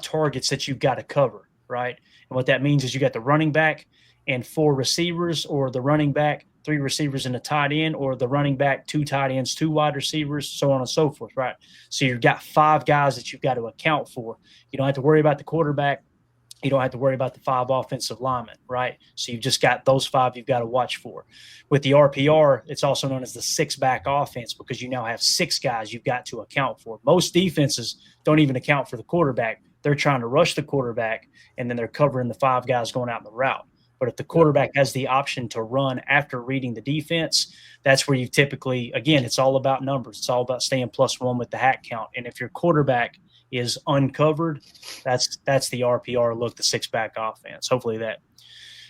targets that you've got to cover, right? And what that means is you got the running back and 4 receivers, or the running back, 3 receivers and a tight end, or the running back, 2 tight ends, 2 wide receivers, so on and so forth, right? So you've got 5 guys that you've got to account for. You don't have to worry about the quarterback. You don't have to worry about the 5 offensive linemen, right? So you've just got those 5 you've got to watch for. With the RPR, it's also known as the six-back offense because you now have 6 guys you've got to account for. Most defenses don't even account for the quarterback. They're trying to rush the quarterback, and then they're covering the 5 guys going out in the route. But if the quarterback has the option to run after reading the defense, that's where you typically, again, it's all about numbers. It's all about staying +1 with the hack count. And if your quarterback is uncovered, that's the RPR look, the six-back offense. Hopefully that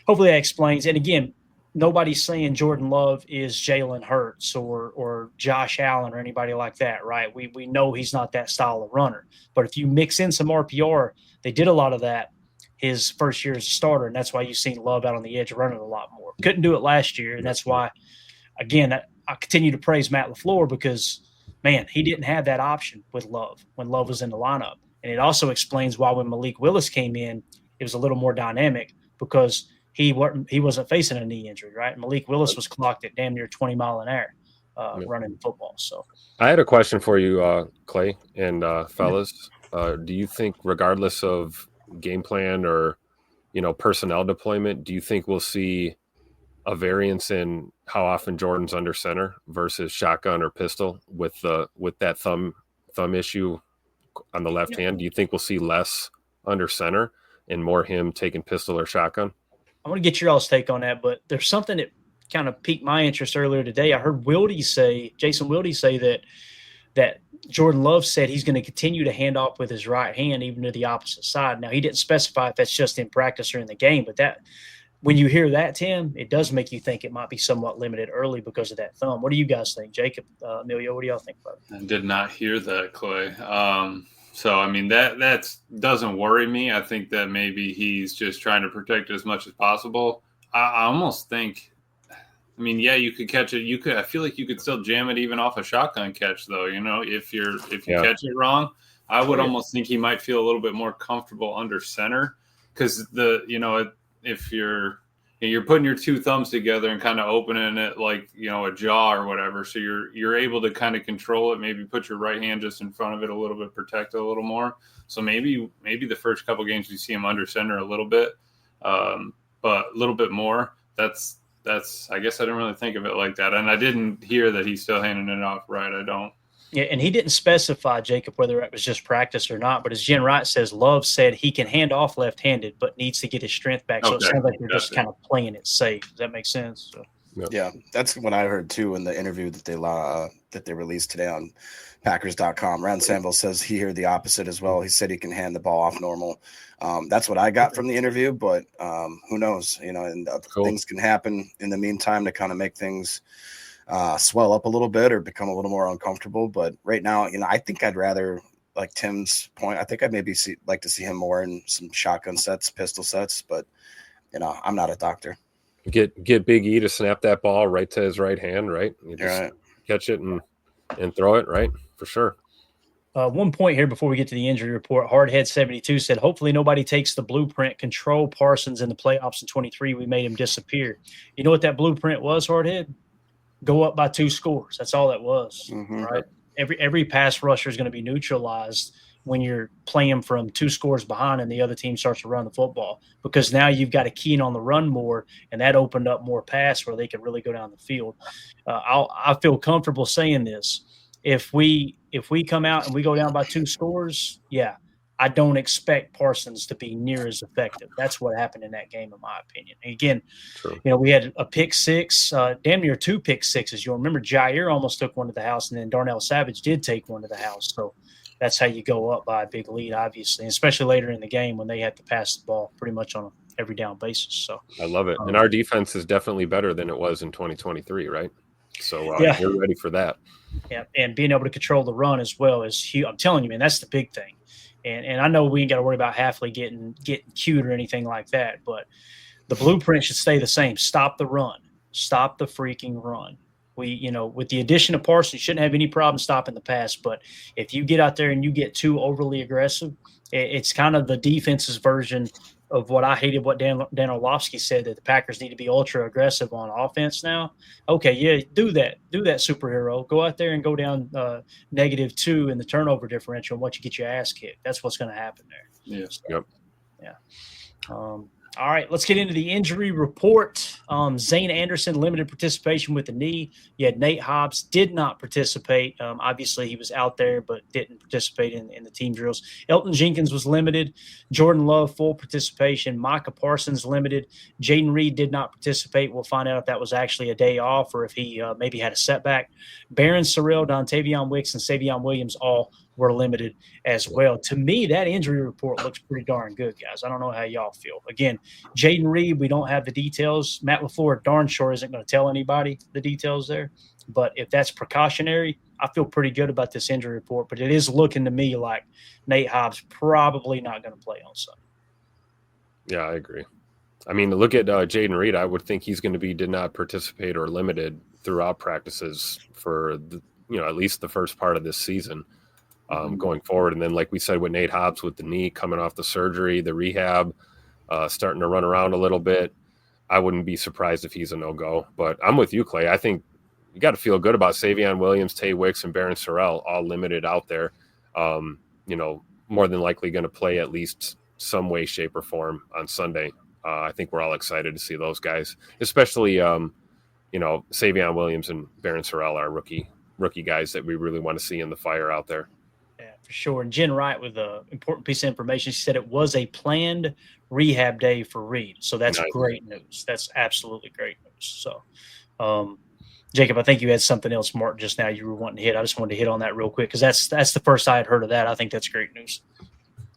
explains. And again, nobody's saying Jordan Love is Jalen Hurts or Josh Allen or anybody like that, right? We know he's not that style of runner. But if you mix in some RPR, they did a lot of that his first year as a starter, and that's why you've seen Love out on the edge running a lot more. Couldn't do it last year, and that's why, again, I continue to praise Matt LaFleur because, man, he didn't have that option with Love when Love was in the lineup. And it also explains why when Malik Willis came in, it was a little more dynamic because he wasn't facing a knee injury, right? Malik Willis was clocked at damn near 20 mile an hour running football. So I had a question for you, Clay and fellas. Do you think, regardless of game plan or personnel deployment, do you think we'll see a variance in how often Jordan's under center versus shotgun or pistol with that thumb issue on the left hand? Do you think we'll see less under center and more him taking pistol or shotgun? I want to get your all's take on that, but there's something that kind of piqued my interest earlier today. I heard Jason Wilde say that Jordan Love said he's going to continue to hand off with his right hand even to the opposite side. Now, he didn't specify if that's just in practice or in the game, but that when you hear that, Tim, it does make you think it might be somewhat limited early because of that thumb. What do you guys think? Jacob, Emilio, what do y'all think about it? I did not hear that, Clay. So, I mean, that doesn't worry me. I think that maybe he's just trying to protect it as much as possible. I almost think – I mean, yeah, you could catch it. I feel like you could still jam it even off a shotgun catch, though. If you catch it wrong, I would almost think he might feel a little bit more comfortable under center because if you're putting your 2 thumbs together and kind of opening it like a jaw or whatever, so you're able to kind of control it. Maybe put your right hand just in front of it a little bit, protect it a little more. So maybe the first couple games we see him under center a little bit, but a little bit more. That's I guess I didn't really think of it like that. And I didn't hear that he's still handing it off right. I don't. Yeah, and he didn't specify, Jacob, whether it was just practice or not. But as Jen Wright says, Love said he can hand off left-handed but needs to get his strength back. So it sounds like they're just kind of playing it safe. Does that make sense? So. Yeah, that's what I heard, too, in the interview that they released today on Packers.com. Ron Sanville says he heard the opposite as well. He said he can hand the ball off normal. That's what I got from the interview, but who knows? Cool. Things can happen in the meantime to kind of make things swell up a little bit or become a little more uncomfortable. But right now, I think I'd rather, like Tim's point, I think I'd maybe like to see him more in some shotgun sets, pistol sets, but I'm not a doctor. Get Big E to snap that ball right to his right hand, right? You just right. catch it and throw it, right? For sure. One point here before we get to the injury report, Hardhead72 said, hopefully nobody takes the blueprint, control Parsons in the playoffs in 23. We made him disappear. You know what that blueprint was, Hardhead? Go up by 2 scores. That's all that was, right? Every pass rusher is going to be neutralized when you're playing from 2 scores behind and the other team starts to run the football, because now you've got to key in on the run more, and that opened up more pass where they could really go down the field. I feel comfortable saying this. If we come out and we go down by 2 scores, I don't expect Parsons to be near as effective. That's what happened in that game, in my opinion. And again, we had a pick 6, damn near 2 pick 6s. You'll remember Jair almost took one to the house, and then Darnell Savage did take one to the house. So that's how you go up by a big lead, obviously, especially later in the game when they had to pass the ball pretty much on an every down basis. So I love it. And our defense is definitely better than it was in 2023, right? So we're ready for that. Yeah, and being able to control the run as well is huge. I'm telling you, man, that's the big thing. And I know we ain't got to worry about Hafley getting cute or anything like that, but the blueprint should stay the same. Stop the run. Stop the freaking run. We, with the addition of Parsons, you shouldn't have any problem stopping the pass. But if you get out there and you get too overly aggressive, it's kind of the defense's version of what I hated what Dan Orlovsky said, that the Packers need to be ultra aggressive on offense now. Okay, yeah, do that superhero. Go out there and go down -2 in the turnover differential and watch you get your ass kicked. That's what's going to happen there. Yeah. So, yep. Yeah. All right, let's get into the injury report. Zane Anderson, limited participation with the knee. You had Nate Hobbs, did not participate. Obviously, he was out there, but didn't participate in the team drills. Elton Jenkins was limited. Jordan Love, full participation. Micah Parsons, limited. Jaden Reed did not participate. We'll find out if that was actually a day off or if he maybe had a setback. Barron Sorrell, Dontavion Wicks, and Savion Williams all were limited as well. To me, that injury report looks pretty darn good, guys. I don't know how y'all feel. Again, Jaden Reed, we don't have the details. Matt LaFleur darn sure isn't going to tell anybody the details there. But if that's precautionary, I feel pretty good about this injury report. But it is looking to me like Nate Hobbs probably not going to play on Sunday. Yeah, I agree. I mean, look at Jaden Reed. I would think he's going to be did not participate or limited throughout practices for at least the first part of this season. Going forward. And then, like we said, with Nate Hobbs with the knee coming off the surgery, the rehab, starting to run around a little bit, I wouldn't be surprised if he's a no-go. But I'm with you, Clay. I think you got to feel good about Savion Williams, Tay Wicks, and Barron Sorrell all limited out there. More than likely going to play at least some way, shape, or form on Sunday. I think we're all excited to see those guys, especially, Savion Williams and Barron Sorrell are rookie guys that we really want to see in the fire out there. Yeah, for sure. And Jen Wright with an important piece of information. She said it was a planned rehab day for Reed. So that's great news. That's absolutely great news. So, Jacob, I think you had something else, Mark, just now you were wanting to hit. I just wanted to hit on that real quick because that's the first I had heard of that. I think that's great news.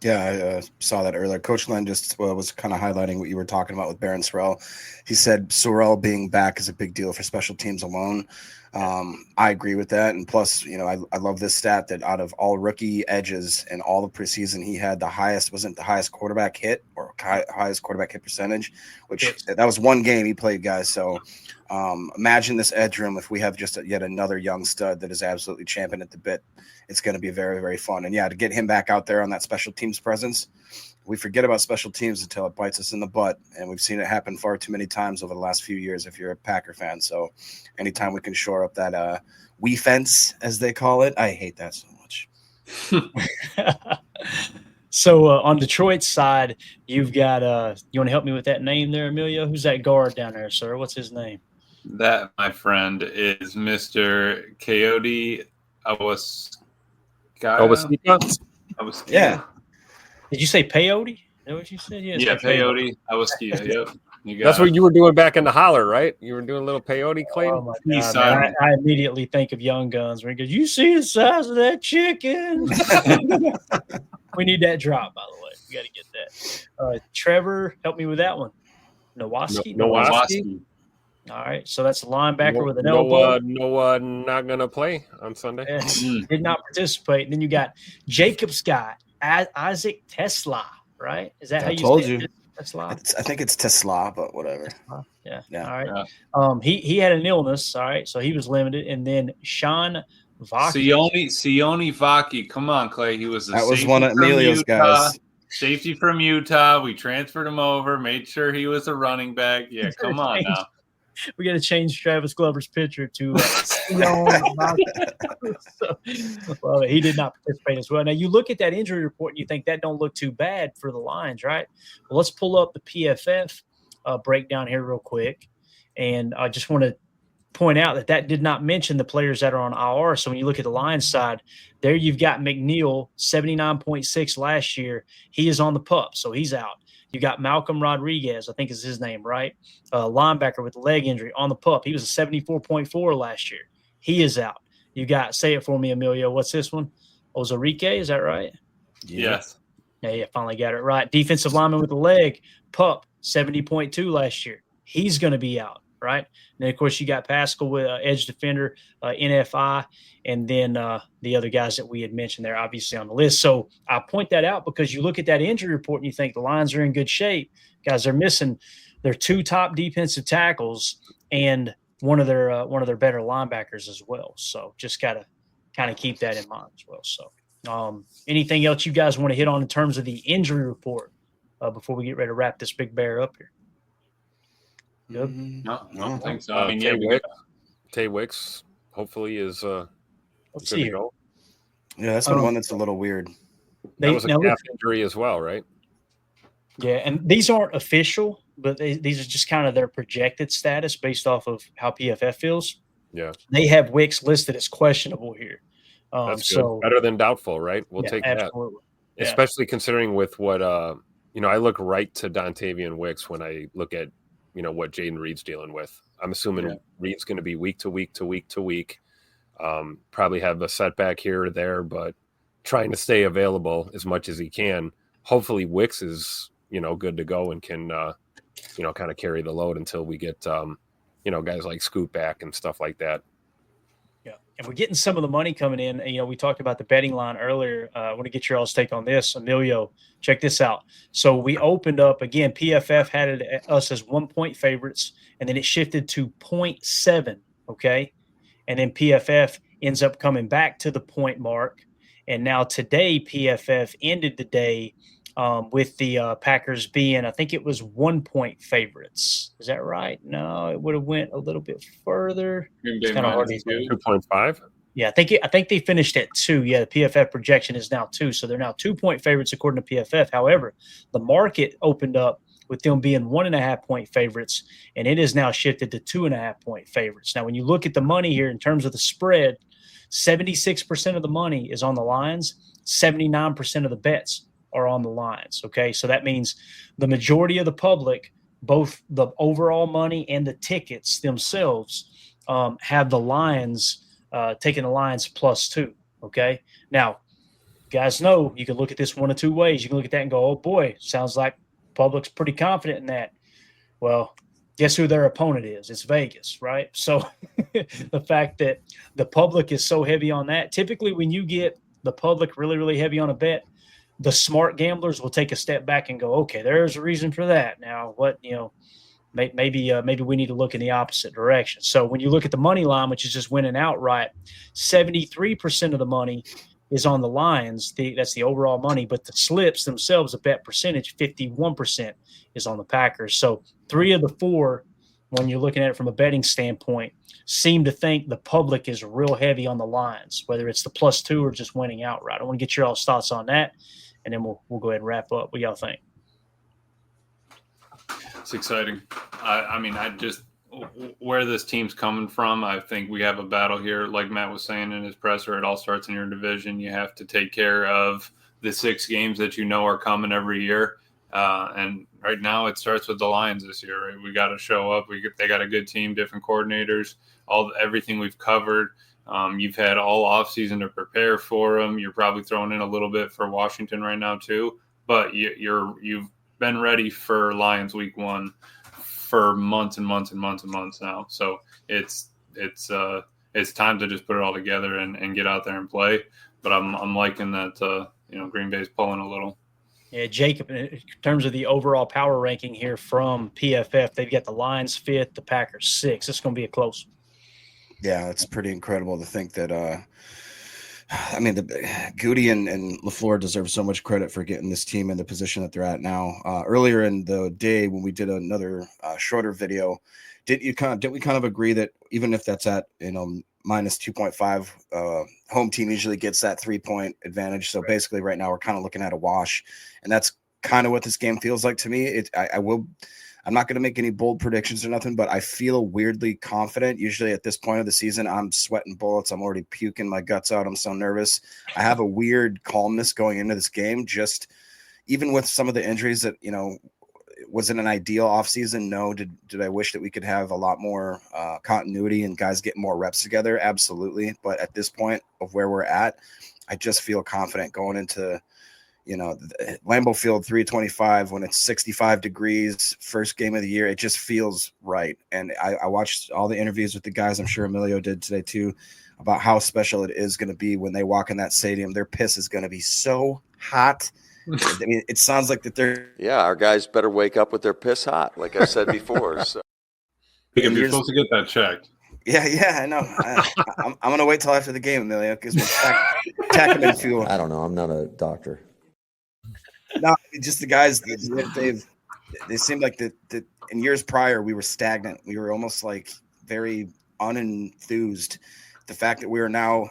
Yeah, I saw that earlier. Coach Len just was kind of highlighting what you were talking about with Barron Sorrell. He said Sorrell being back is a big deal for special teams alone. I agree with that. And plus, I love this stat that out of all rookie edges in all the preseason, he had the highest quarterback hit or highest quarterback hit percentage, which that was one game he played, guys. So imagine this edge room if we have just yet another young stud that is absolutely champing at the bit. It's going to be very, very fun. And yeah, to get him back out there on that special teams presence, we forget about special teams until it bites us in the butt. And we've seen it happen far too many times over the last few years if you're a Packer fan. So anytime we can shore up that we fence, as they call it, I hate that so much. So on Detroit's side, you've got you want to help me with that name there, Emilio? Who's that guard down there, sir? What's his name? That, my friend, is Mr. Coyote Awosika. Yeah. Did you say peyote? Is that what you said? Yeah, peyote Awosika. Yep. That's what you were doing back in the holler, right? You were doing a little peyote, Clay. Oh my God, man. I immediately think of Young Guns where he goes, "You see the size of that chicken?" We need that drop, by the way. We got to get that. Trevor, help me with that one. Nowaski. All right, so that's a linebacker with an elbow. Not gonna play on Sunday. Yeah, did not participate. And then you got Jacob's guy, Isaac Tesla, right? Is that how you told say you? it? Tesla. I think it's Tesla, but whatever. Yeah. Yeah. All right. He had an illness. All right. So he was limited. And then Sean Vaki. Sione Vaki. Come on, Clay. He was That was one of Emilio's guys. Safety from Utah. We transferred him over, made sure he was a running back. Yeah, come on now. We got to change Travis Glover's picture to Sione Vaki. Well, he did not participate as well. Now, you look at that injury report and you think that don't look too bad for the Lions, right? Well, let's pull up the PFF breakdown here real quick. And I just want to point out that did not mention the players that are on IR. So when you look at the Lions side, there you've got McNeil, 79.6 last year. He is on the PUP, so he's out. You got Malcolm Rodriguez, I think is his name, right? Linebacker with the leg injury on the PUP. He was a 74.4 last year. He is out. You got, say it for me, Emilio. What's this one? Ozarike, is that right? Yes. Yeah, finally got it right. Defensive lineman with the leg, PUP, 70.2 last year. He's going to be out, right? And then, of course, you got Pascal with edge defender, NFI, and then the other guys that we had mentioned there, obviously, on the list. So I point that out because you look at that injury report and you think the Lions are in good shape. Guys, they're missing their two top defensive tackles and one of their better linebackers as well. So just got to kind of keep that in mind as well. So anything else you guys want to hit on in terms of the injury report before we get ready to wrap this big bear up here? Good. No, I don't think so. I mean, Tay Wicks hopefully is Let's good see to here. go. Yeah, that's the one that's a little weird. That was a calf injury as well, right? Yeah, and these aren't official, but these are just kind of their projected status based off of how PFF feels. Yeah. They have Wicks listed as questionable here. That's good. So Better than doubtful, right? We'll take absolutely. that. Especially considering with what I look right to Dontavian Wicks when I look at what Jaden Reed's dealing with. I'm assuming Reed's going to be week to week to week to week. Probably have a setback here or there, but trying to stay available as much as he can. Hopefully Wicks is, good to go and can, kind of carry the load until we get, guys like Scoot back and stuff like that. Yeah. And we're getting some of the money coming in. And, we talked about the betting line earlier. I want to get your all's take on this. Emilio, check this out. So we opened up, again, PFF had us as 1 point favorites, and then it shifted to 0.7, okay? And then PFF ends up coming back to the point mark. And now today, PFF ended the day with the Packers being, I think it was 1 point favorites. Is that right? No, it would have went a little bit further. It's kind of hard to do. 2.5. Yeah, I think they finished at 2. Yeah, the PFF projection is now 2, so they're now 2 point favorites according to PFF. However, the market opened up with them being 1.5 point favorites, and it is now shifted to 2.5 point favorites. Now, when you look at the money here in terms of the spread, 76% of the money is on the Lions, 79% of the bets are on the Lions. Okay, so that means the majority of the public, both the overall money and the tickets themselves, have the Lions taking the Lions +2. Okay, now guys know you can look at this one of two ways. You can look at that and go, oh boy, sounds like public's pretty confident in that. Well, guess who their opponent is? It's Vegas, right? So the fact that the public is so heavy on that, typically when you get the public really, really heavy on a bet, the smart gamblers will take a step back and go, okay, there's a reason for that. Now, what, maybe we need to look in the opposite direction. So when you look at the money line, which is just winning outright, 73% of the money is on the Lions. That's the overall money, but the slips themselves, a bet percentage, 51% is on the Packers. So 3 of the 4, when you're looking at it from a betting standpoint, seem to think the public is real heavy on the Lions, whether it's the +2 or just winning outright. I want to get your all's thoughts on that, and then we'll go ahead and wrap up. What y'all think? It's exciting. I just where this team's coming from, I think we have a battle here. Like Matt was saying in his presser, it all starts in your division. You have to take care of the 6 games that are coming every year. And right now it starts with the Lions this year. Right? We got to show up. They got a good team, different coordinators, everything we've covered. You've had all offseason to prepare for them. You're probably throwing in a little bit for Washington right now too. But you've been ready for Lions week 1 for months and months and months and months now. So it's time to just put it all together and get out there and play. But I'm liking that Green Bay's pulling a little. Yeah, Jacob, in terms of the overall power ranking here from PFF, they've got the Lions 5th, the Packers 6th. It's going to be a close. Yeah, it's pretty incredible to think that. I mean, Goody and LaFleur deserve so much credit for getting this team in the position that they're at now. Earlier in the day, when we did another shorter video, didn't we kind of agree that even if that's at minus 2.5, home team usually gets that 3-point advantage. So basically, right now we're kind of looking at a wash, and that's kind of what this game feels like to me. I'm not going to make any bold predictions or nothing, but I feel weirdly confident. Usually at this point of the season, I'm sweating bullets. I'm already puking my guts out. I'm so nervous. I have a weird calmness going into this game, just even with some of the injuries that, was it an ideal offseason? No. Did I wish that we could have a lot more continuity and guys get more reps together? Absolutely. But at this point of where we're at, I just feel confident going into Lambeau Field 325 when it's 65 degrees, first game of the year. It just feels right. And I watched all the interviews with the guys. I'm sure Emilio did today too, about how special it is going to be when they walk in that stadium. Their piss is going to be so hot. I mean, it sounds like that they're. Yeah, our guys better wake up with their piss hot, like I said before. So. You're supposed to get that checked. Yeah, I know. I'm going to wait till after the game, Emilio, because we're tacking in fuel. I don't know. I'm not a doctor. No, just the guys. They seemed like that in years prior we were stagnant. We were almost like very unenthused. The fact that we are now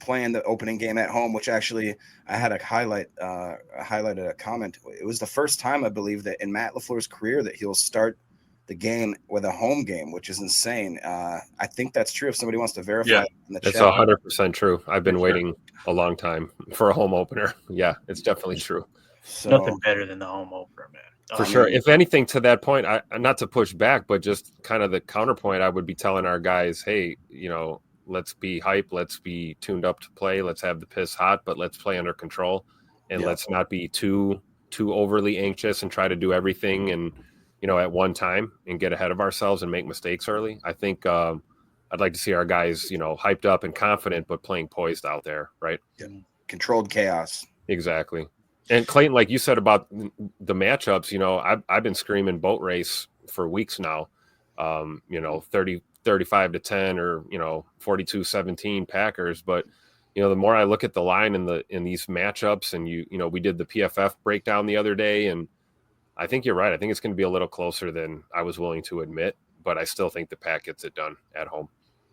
playing the opening game at home, which actually I had highlighted a comment. It was the first time I believe that in Matt LaFleur's career that he'll start the game with a home game, which is insane. I think that's true. If somebody wants to verify it in the chat. It's 100% true. I've been waiting a long time for a home opener. Yeah, it's definitely true. So, nothing better than the home opener, man. For sure. If anything, to that point, I not to push back, but just kind of the counterpoint, I would be telling our guys, hey, let's be hype, let's be tuned up to play, let's have the piss hot, but let's play under control, and let's not be too overly anxious and try to do everything and at one time and get ahead of ourselves and make mistakes early. I think I'd like to see our guys hyped up and confident, but playing poised out there, right? Yeah. Controlled chaos. Exactly. And Clayton, like you said about the matchups, I've been screaming boat race for weeks now. 35-10 or 42-17 Packers. But the more I look at the line in these matchups, and we did the PFF breakdown the other day, and I think you're right. I think it's going to be a little closer than I was willing to admit, but I still think the Pack gets it done at home.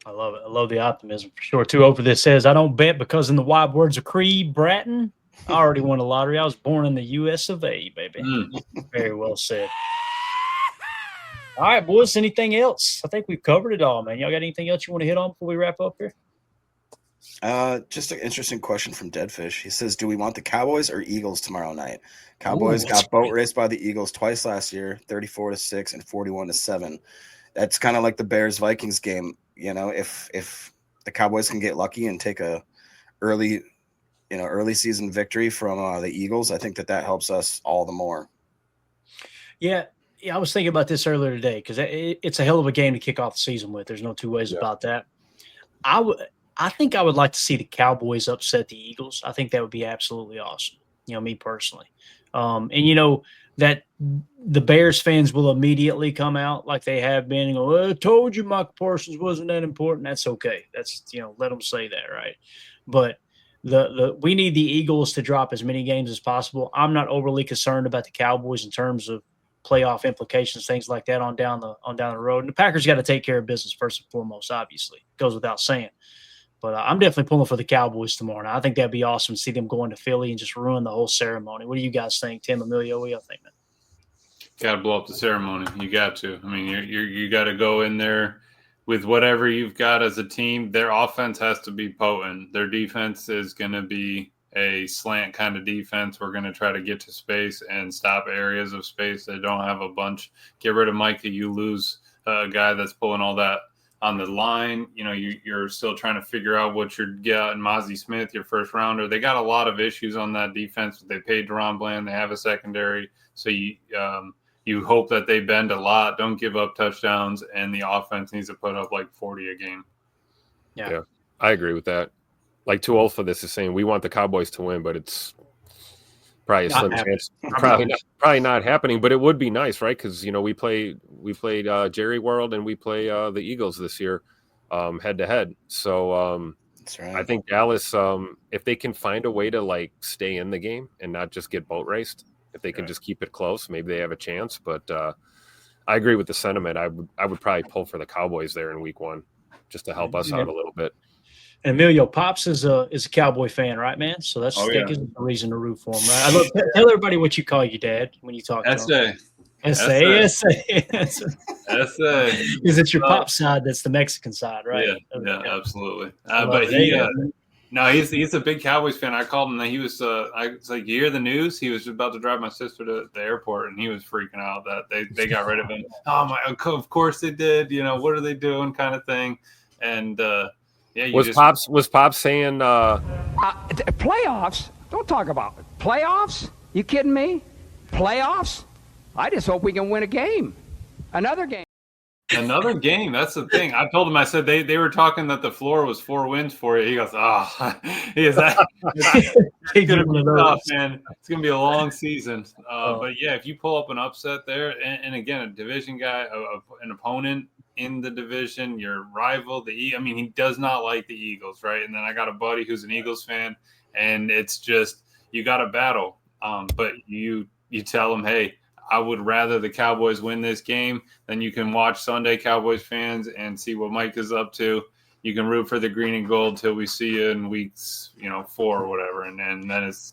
I love it. I love the optimism for sure. Too over this says, I don't bet because in the wide words of Creed Bratton, I already won the lottery. I was born in the U.S. of A, baby. Very well said. All right, boys. Anything else? I think we've covered it all, man. Y'all got anything else you want to hit on before we wrap up here? Just an interesting question from Deadfish. He says, do we want the Cowboys or Eagles tomorrow night? Cowboys got boat raced by the Eagles twice last year, 34-6 and 41-7. That's kind of like the Bears-Vikings game. If the Cowboys can get lucky and take a early season victory from the Eagles, I think that helps us all the more. Yeah, I was thinking about this earlier today because it's a hell of a game to kick off the season with. There's no two ways about that. I think I would like to see the Cowboys upset the Eagles. I think that would be absolutely awesome, me personally. And that the Bears fans will immediately come out like they have been and go, well, I told you Michael Parsons wasn't that important. That's okay. That's, let them say that, right? But we need the Eagles to drop as many games as possible. I'm not overly concerned about the Cowboys in terms of playoff implications, things like that on down the road. And the Packers got to take care of business first and foremost, obviously. It goes without saying. But I'm definitely pulling for the Cowboys tomorrow. And I think that'd be awesome to see them go into Philly and just ruin the whole ceremony. What do you guys think, Tim, Emilio? What do y'all think, man? Got to blow up the ceremony. You got to. I mean, you got to go in there with whatever you've got as a team. Their offense has to be potent. Their defense is going to be a slant kind of defense. We're going to try to get to space and stop areas of space that don't have a bunch. Get rid of Micah. You lose a guy that's pulling all that on the line. You're still trying to figure out what you're getting. Mozzie Smith, your first rounder. They got a lot of issues on that defense. They paid Deron Bland. They have a secondary. So you hope that they bend a lot, don't give up touchdowns, and the offense needs to put up like 40 a game. Yeah, I agree with that. Like Too Old for This is saying we want the Cowboys to win, but it's Probably a Not slim happening. chance. Probably not happening, but it would be nice, right? Because we played Jerry World and we play the Eagles this year, head to head. So That's right. I think Dallas, if they can find a way to like stay in the game and not just get boat raced, if they can just keep it close, maybe they have a chance. But I agree with the sentiment. I would probably pull for the Cowboys there in week 1 just to help us out a little bit. And Emilio, Pops is a Cowboy fan, right, man? So that gives us a reason to root for him, right? Tell everybody what you call your dad when you talk to him. S.A. Is it your Pop side that's the Mexican side, right? Yeah, absolutely. But he's a big Cowboys fan. I called him that he was I was like, you hear the news? He was about to drive my sister to the airport and he was freaking out that they got rid of him. Oh my, of course they did. What are they doing kind of thing. And was Pops saying playoffs? Don't talk about it. Playoffs? You kidding me? Playoffs? I just hope we can win a game. Another game. That's the thing. I told him, I said they were talking that the floor was 4 wins for you. He goes, it's gonna be tough, man. It's gonna be a long season. But yeah, if you pull up an upset there, and again, a division guy, an opponent in the division, your rival, he does not like the Eagles, right? And then I got a buddy who's an Eagles fan, and it's just you got to battle. But you tell him, hey, I would rather the Cowboys win this game. Then you can watch Sunday, Cowboys fans, and see what Mike is up to. You can root for the green and gold till we see you in weeks, 4 or whatever, and then it's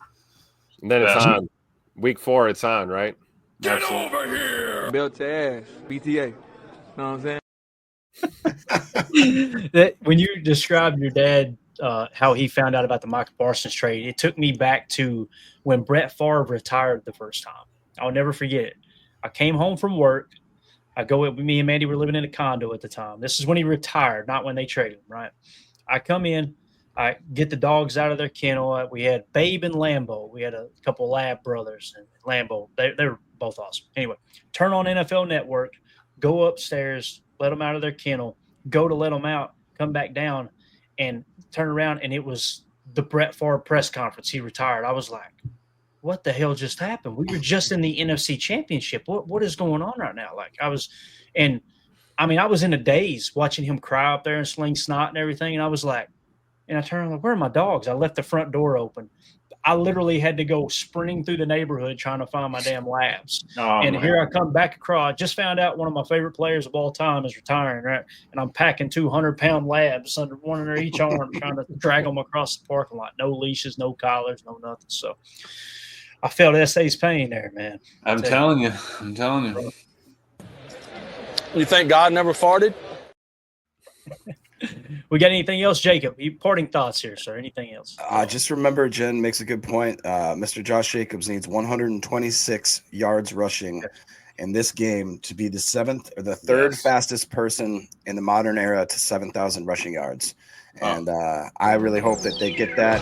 on. Week 4, it's on, right? Get over here, built to ass, BTA. Know what I'm saying? When you described your dad, how he found out about the Michael Parsons trade, it took me back to when Brett Favre retired the first time. I'll never forget it. I came home from work. Me and Mandy were living in a condo at the time. This is when he retired, not when they traded him, right? I come in, I get the dogs out of their kennel. We had Babe and Lambo. We had a couple of Lab brothers and Lambo. They were both awesome. Anyway, turn on NFL Network, go upstairs, let them out of their kennel, go to let them out, come back down, and turn around, and it was the Brett Favre press conference. He retired. I was like, what the hell just happened? We were just in the NFC Championship. What is going on right now? I was in a daze watching him cry up there and sling snot and everything. And I was like, and I turned around, where are my dogs? I left the front door open. I literally had to go sprinting through the neighborhood trying to find my damn Labs. Here I come back across. I just found out one of my favorite players of all time is retiring, right? And I'm packing 200-pound Labs under one under each arm, trying to drag them across the parking lot. No leashes, no collars, no nothing. So I felt S.A.'s pain there, man. I'm telling you. You think God never farted? We got anything else, Jacob? Parting thoughts here, sir. Anything else? Just remember, Jen makes a good point. Mr. Josh Jacobs needs 126 yards rushing in this game to be the third fastest person in the modern era to 7,000 rushing yards. And I really hope that they get that.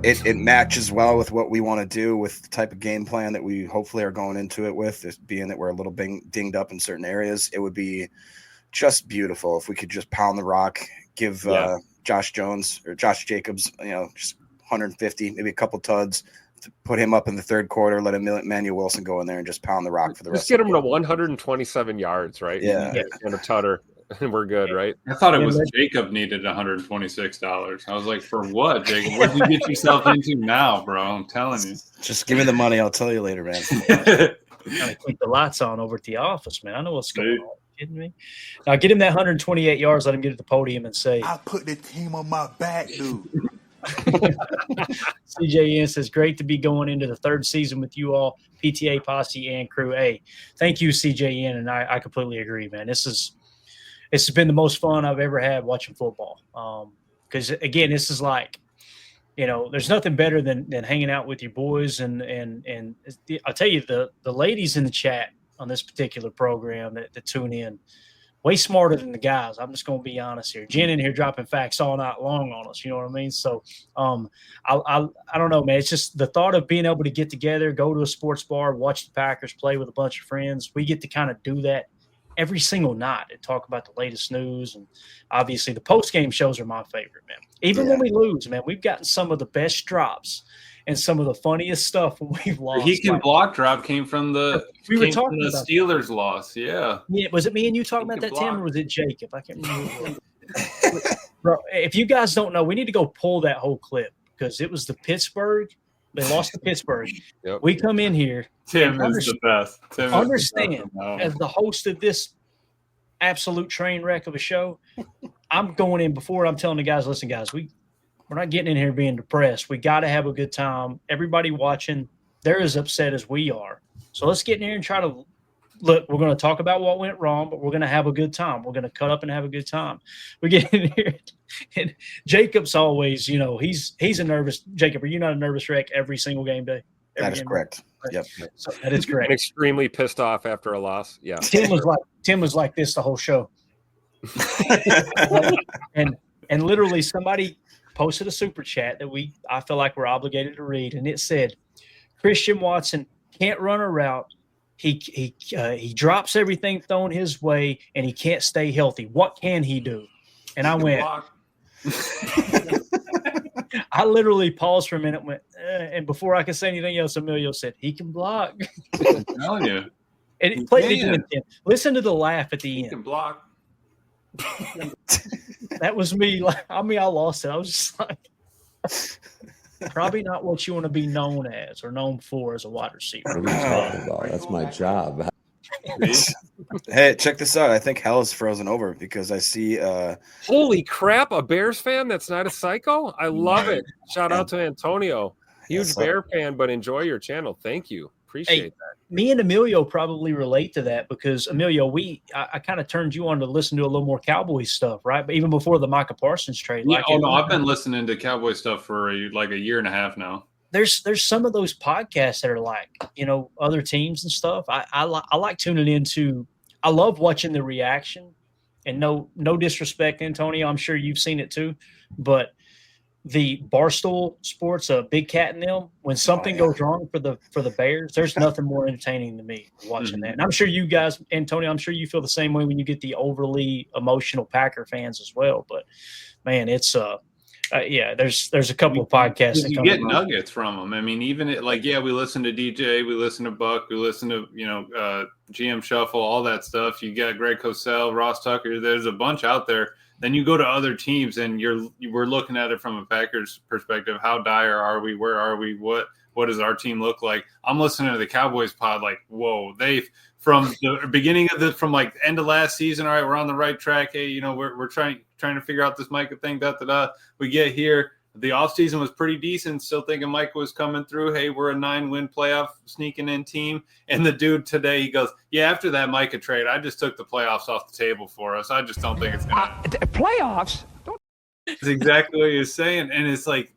It matches well with what we want to do with the type of game plan that we hopefully are going into it with, being that we're a little dinged up in certain areas. It would be just beautiful if we could just pound the rock, give Josh Jacobs, just 150, maybe a couple tuds, to put him up in the third quarter, let Emmanuel Wilson go in there and just pound the rock for the rest. Just get him to 127 yards, right? Yeah. And a tutter. And we're good, right? I thought it was Jacob needed $126. I was like, for what, Jacob? What did you get yourself into now, bro? I'm telling you. Just give me the money. I'll tell you later, man. Gotta keep the lights on over at the office, man. I know what's going on. Are you kidding me? Now get him that 128 yards. Let him get to the podium and say, I put the team on my back, dude. CJN says, great to be going into the third season with you all, PTA, Posse, and crew. Hey, thank you, CJN. And I completely agree, man. It's been the most fun I've ever had watching football. Because, again, this is like, there's nothing better than hanging out with your boys. And I'll tell you, the ladies in the chat on this particular program that tune in, way smarter than the guys. I'm just going to be honest here. Jen in here dropping facts all night long on us. You know what I mean? So I don't know, man. It's just the thought of being able to get together, go to a sports bar, watch the Packers play with a bunch of friends. We get to kind of do that every single night and talk about the latest news. And obviously the post-game shows are my favorite, man. Even when we lose, man, we've gotten some of the best drops and some of the funniest stuff when we've lost. He can block drop came from the Steelers loss. Yeah. Yeah. Was it me and you talking about that, Tim, or was it Jacob? I can't remember. Bro, if you guys don't know, we need to go pull that whole clip because it was the Pittsburgh. They lost to Pittsburgh. Yep. We come in here. Tim is the best. Understand, as the host of this absolute train wreck of a show, I'm going in before I'm telling the guys, listen, guys, we're not getting in here being depressed. We got to have a good time. Everybody watching, they're as upset as we are. So let's get in here and try to look. We're going to talk about what went wrong, but we're going to have a good time. We're going to cut up and have a good time. We get in here, and Jacob's always, he's a nervous. Jacob, are you not a nervous wreck every single game day? That is correct. Yep. So that is correct. And extremely pissed off after a loss. Yeah. Tim was like this the whole show. and literally somebody posted a super chat that I feel like we're obligated to read, and it said, Christian Watson can't run a route. He drops everything thrown his way, and he can't stay healthy. What can he do? And I went. I literally paused for a minute, and before I could say anything else, Emilio said, he can block. I'm telling you. And play it again. Listen to the laugh at the end. He can block. That was me. I lost it. I was just like, probably not what you want to be known as or known for as a wide receiver. What are you talking about? That's my job. Hey, check this out. I think hell is frozen over because I see holy crap, a Bears fan that's not a psycho? I love it. Shout out to Antonio. Huge Bear fan, but enjoy your channel. Thank you. Appreciate that. Me and Emilio probably relate to that because, Emilio, I kind of turned you on to listen to a little more Cowboys stuff, right? But even before the Micah Parsons trade. Yeah, I've been listening to Cowboy stuff for like a year and a half now. There's some of those podcasts that are like, other teams and stuff. I like tuning into. I love watching the reaction, and no disrespect, Antonio. I'm sure you've seen it too, but the Barstool Sports, Big Cat and them, when something goes wrong for the Bears, there's nothing more entertaining to me watching that. And I'm sure you guys, Antonio, I'm sure you feel the same way when you get the overly emotional Packer fans as well. But man, it's there's a couple of podcasts that you get nuggets from them. I mean, even we listen to DJ, we listen to Buck, we listen to GM Shuffle, all that stuff. You got Greg Cosell, Ross Tucker. There's a bunch out there. Then you go to other teams, and we're looking at it from a Packers perspective. How dire are we? Where are we? What does our team look like? I'm listening to the Cowboys pod, like, whoa, they've from the beginning of from like end of last season. All right, we're on the right track. Hey, we're trying to figure out this Micah thing. We get here. The offseason was pretty decent. Still thinking Micah was coming through. Hey, we're a 9-win playoff sneaking in team. And the dude today, he goes, yeah, after that Micah trade, I just took the playoffs off the table for us. I just don't think it's going to. Playoffs? That's exactly what he's saying. And it's like,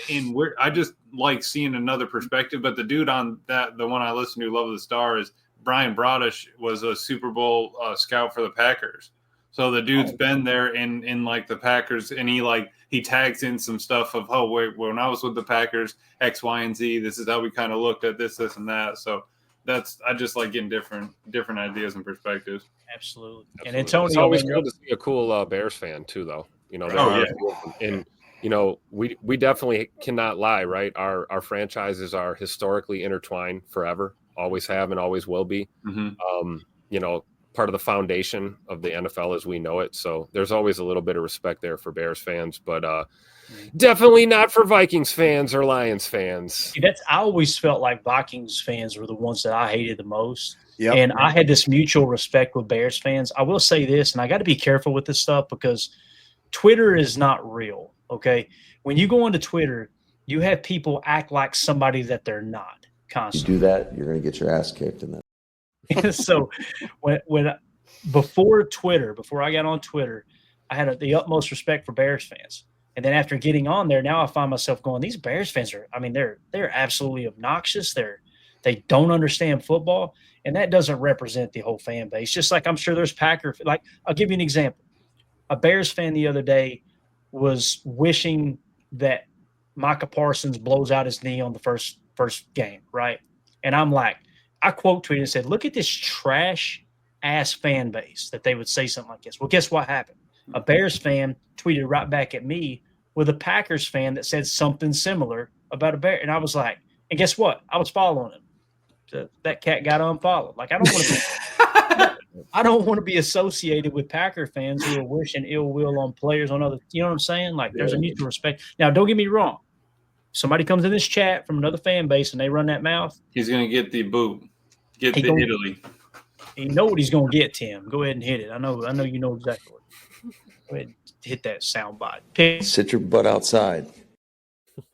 I just like seeing another perspective. But the dude on that, the one I listen to, Love of the Star, is Brian Brodish, was a Super Bowl scout for the Packers. So the dude's been there in like the Packers, and he tags in some stuff of, oh, wait, when I was with the Packers, X, Y, and Z, this is how we kind of looked at this, and that. So I just like getting different ideas and perspectives. Absolutely. And Antonio, it's always good to see a cool Bears fan too, though. And we definitely cannot lie, right? Our franchises are historically intertwined forever, always have and always will be. Mm-hmm. Part of the foundation of the NFL as we know it. So there's always a little bit of respect there for Bears fans, but definitely not for Vikings fans or Lions fans. I always felt like Vikings fans were the ones that I hated the most. Yep. And I had this mutual respect with Bears fans. I will say this, and I got to be careful with this stuff because Twitter is not real. Okay. When you go onto Twitter, you have people act like somebody that they're not constantly. You do that, you're going to get your ass kicked in that. So before I got on Twitter, I had the utmost respect for Bears fans. And then after getting on there, now I find myself going, these Bears fans they're absolutely obnoxious. They don't understand football. And that doesn't represent the whole fan base. Just like I'm sure there's Packer, like I'll give you an example. A Bears fan the other day was wishing that Micah Parsons blows out his knee on the first game, right? And I'm like, I quote tweeted and said, look at this trash ass fan base that they would say something like this. Well, guess what happened? A Bears fan tweeted right back at me with a Packers fan that said something similar about a bear. And I was like, and guess what? I was following him. So that cat got unfollowed. Like, I don't want to be associated with Packer fans who are wishing ill will on players on other, you know what I'm saying? Like, there's a mutual respect. Now, don't get me wrong. Somebody comes in this chat from another fan base and they run that mouth. He's going to get the boot. Get the Italy. You know what he's going to get, Tim. Go ahead and hit it. I know you know exactly what. Go ahead and hit that sound bite. Sit your butt outside.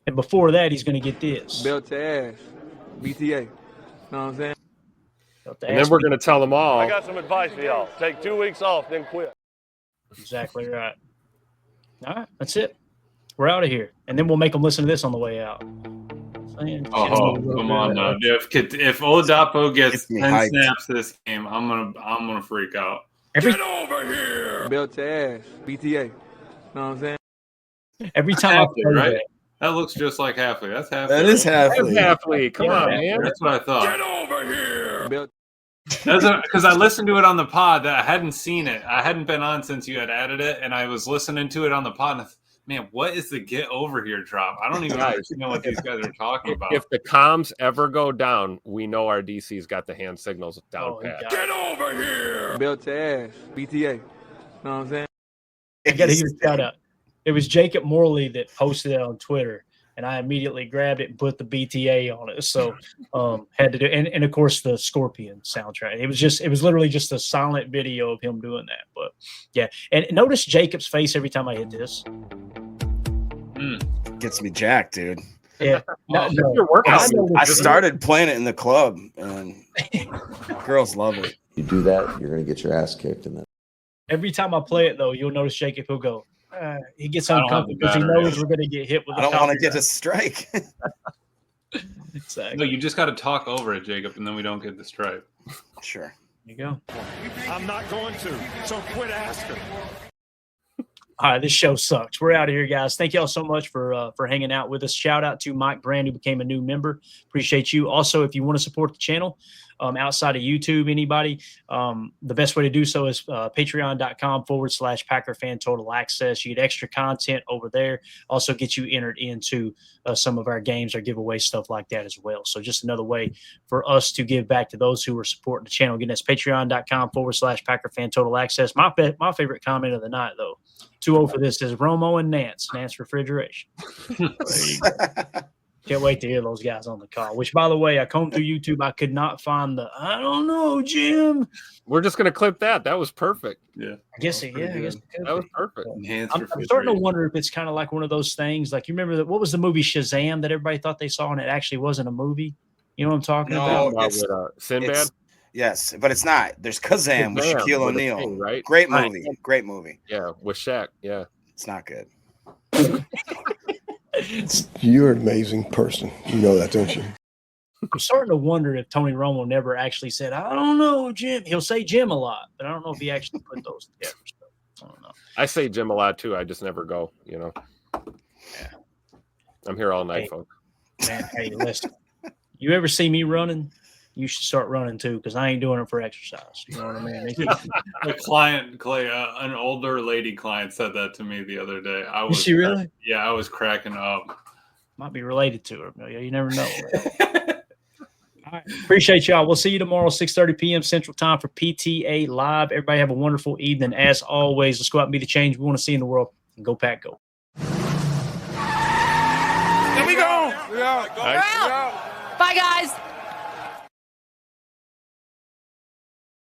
And before that, he's going to get this. Belt to ass. BTA. Know what I'm saying? And then we're going to tell them all. I got some advice for y'all. Take 2 weeks off, then quit. Exactly right. All right, that's it. We're out of here. And then we'll make them listen to this on the way out. Oh, come on now. If Oladapo gets 10 snaps this game, I'm gonna freak out. Get over here. Belt to ass. BTA. Know what I'm saying? Every time I play right? That looks just like Halfley. That's Halfley. That is Halfley. That's Halfley. Come on, man. That's what I thought. Get over here. Because I listened to it on the pod. That I hadn't seen it. I hadn't been on since you had added it, and I was listening to it on the pod. And man, what is the get over here drop? I don't even know what these guys are talking about. If the comms ever go down, we know our DC's got the hand signals down pat. Get over here. Belt to ass. BTA. Know what I'm saying? I got to give a shout out. It was Jacob Morley that posted it on Twitter, and I immediately grabbed it and put the BTA on it. So had to do, and of course the Scorpion soundtrack. It was literally just a silent video of him doing that. But yeah, and notice Jacob's face every time I hit this. Gets me jacked, dude. Yeah, I started playing it in the club, and girls love it. You do that, you're gonna get your ass kicked, and then every time I play it though, you'll notice Jacob will go. He gets uncomfortable because he knows we're going to get hit with. I don't want to get a strike. Exactly. No, you just got to talk over it, Jacob, and then we don't get the strike. Sure. There you go. I'm not going to, so quit asking. All right, this show sucks. We're out of here, guys. Thank y'all so much for hanging out with us. Shout out to Mike Brand, who became a new member. Appreciate you. Also, if you want to support the channel outside of YouTube, anybody, the best way to do so is patreon.com/Packer Fan Total Access. You get extra content over there. Also get you entered into some of our games or giveaway stuff like that as well. So just another way for us to give back to those who are supporting the channel. Again, that's patreon.com/Packer Fan Total Access. My favorite comment of the night, though, 2-0 for this is Romo and Nance Refrigeration. Can't wait to hear those guys on the call. Which, by the way, I combed through YouTube. I could not find the I don't know, Jim. We're just going to clip that. That was perfect. Yeah. I guess it could that was perfect. I'm starting to wonder if it's kind of like one of those things. Like, you remember what was the movie Shazam that everybody thought they saw and it actually wasn't a movie? You know what I'm talking about? With Sinbad? Yes, but it's not. There's Kazam with Shaquille O'Neal. Right? Great movie. Great movie. Yeah, with Shaq. Yeah. It's not good. You're an amazing person. You know that, don't you? I'm starting to wonder if Tony Romo never actually said, I don't know, Jim. He'll say Jim a lot, but I don't know if he actually put those together. So, I don't know. I say Jim a lot, too. I just never go, you know. Yeah. I'm here all night, folks. Man, hey, listen. You ever see me running? You should start running, too, because I ain't doing it for exercise. You know what I mean? A client, Clay, an older lady client said that to me the other day. Is she really? Yeah, I was cracking up. Might be related to her. You never know. All right. Appreciate y'all. We'll see you tomorrow, 6:30 p.m. Central Time for PTA Live. Everybody have a wonderful evening. As always, let's go out and be the change we want to see in the world. And go Pack, go. Here we go. We're out. Bye, guys.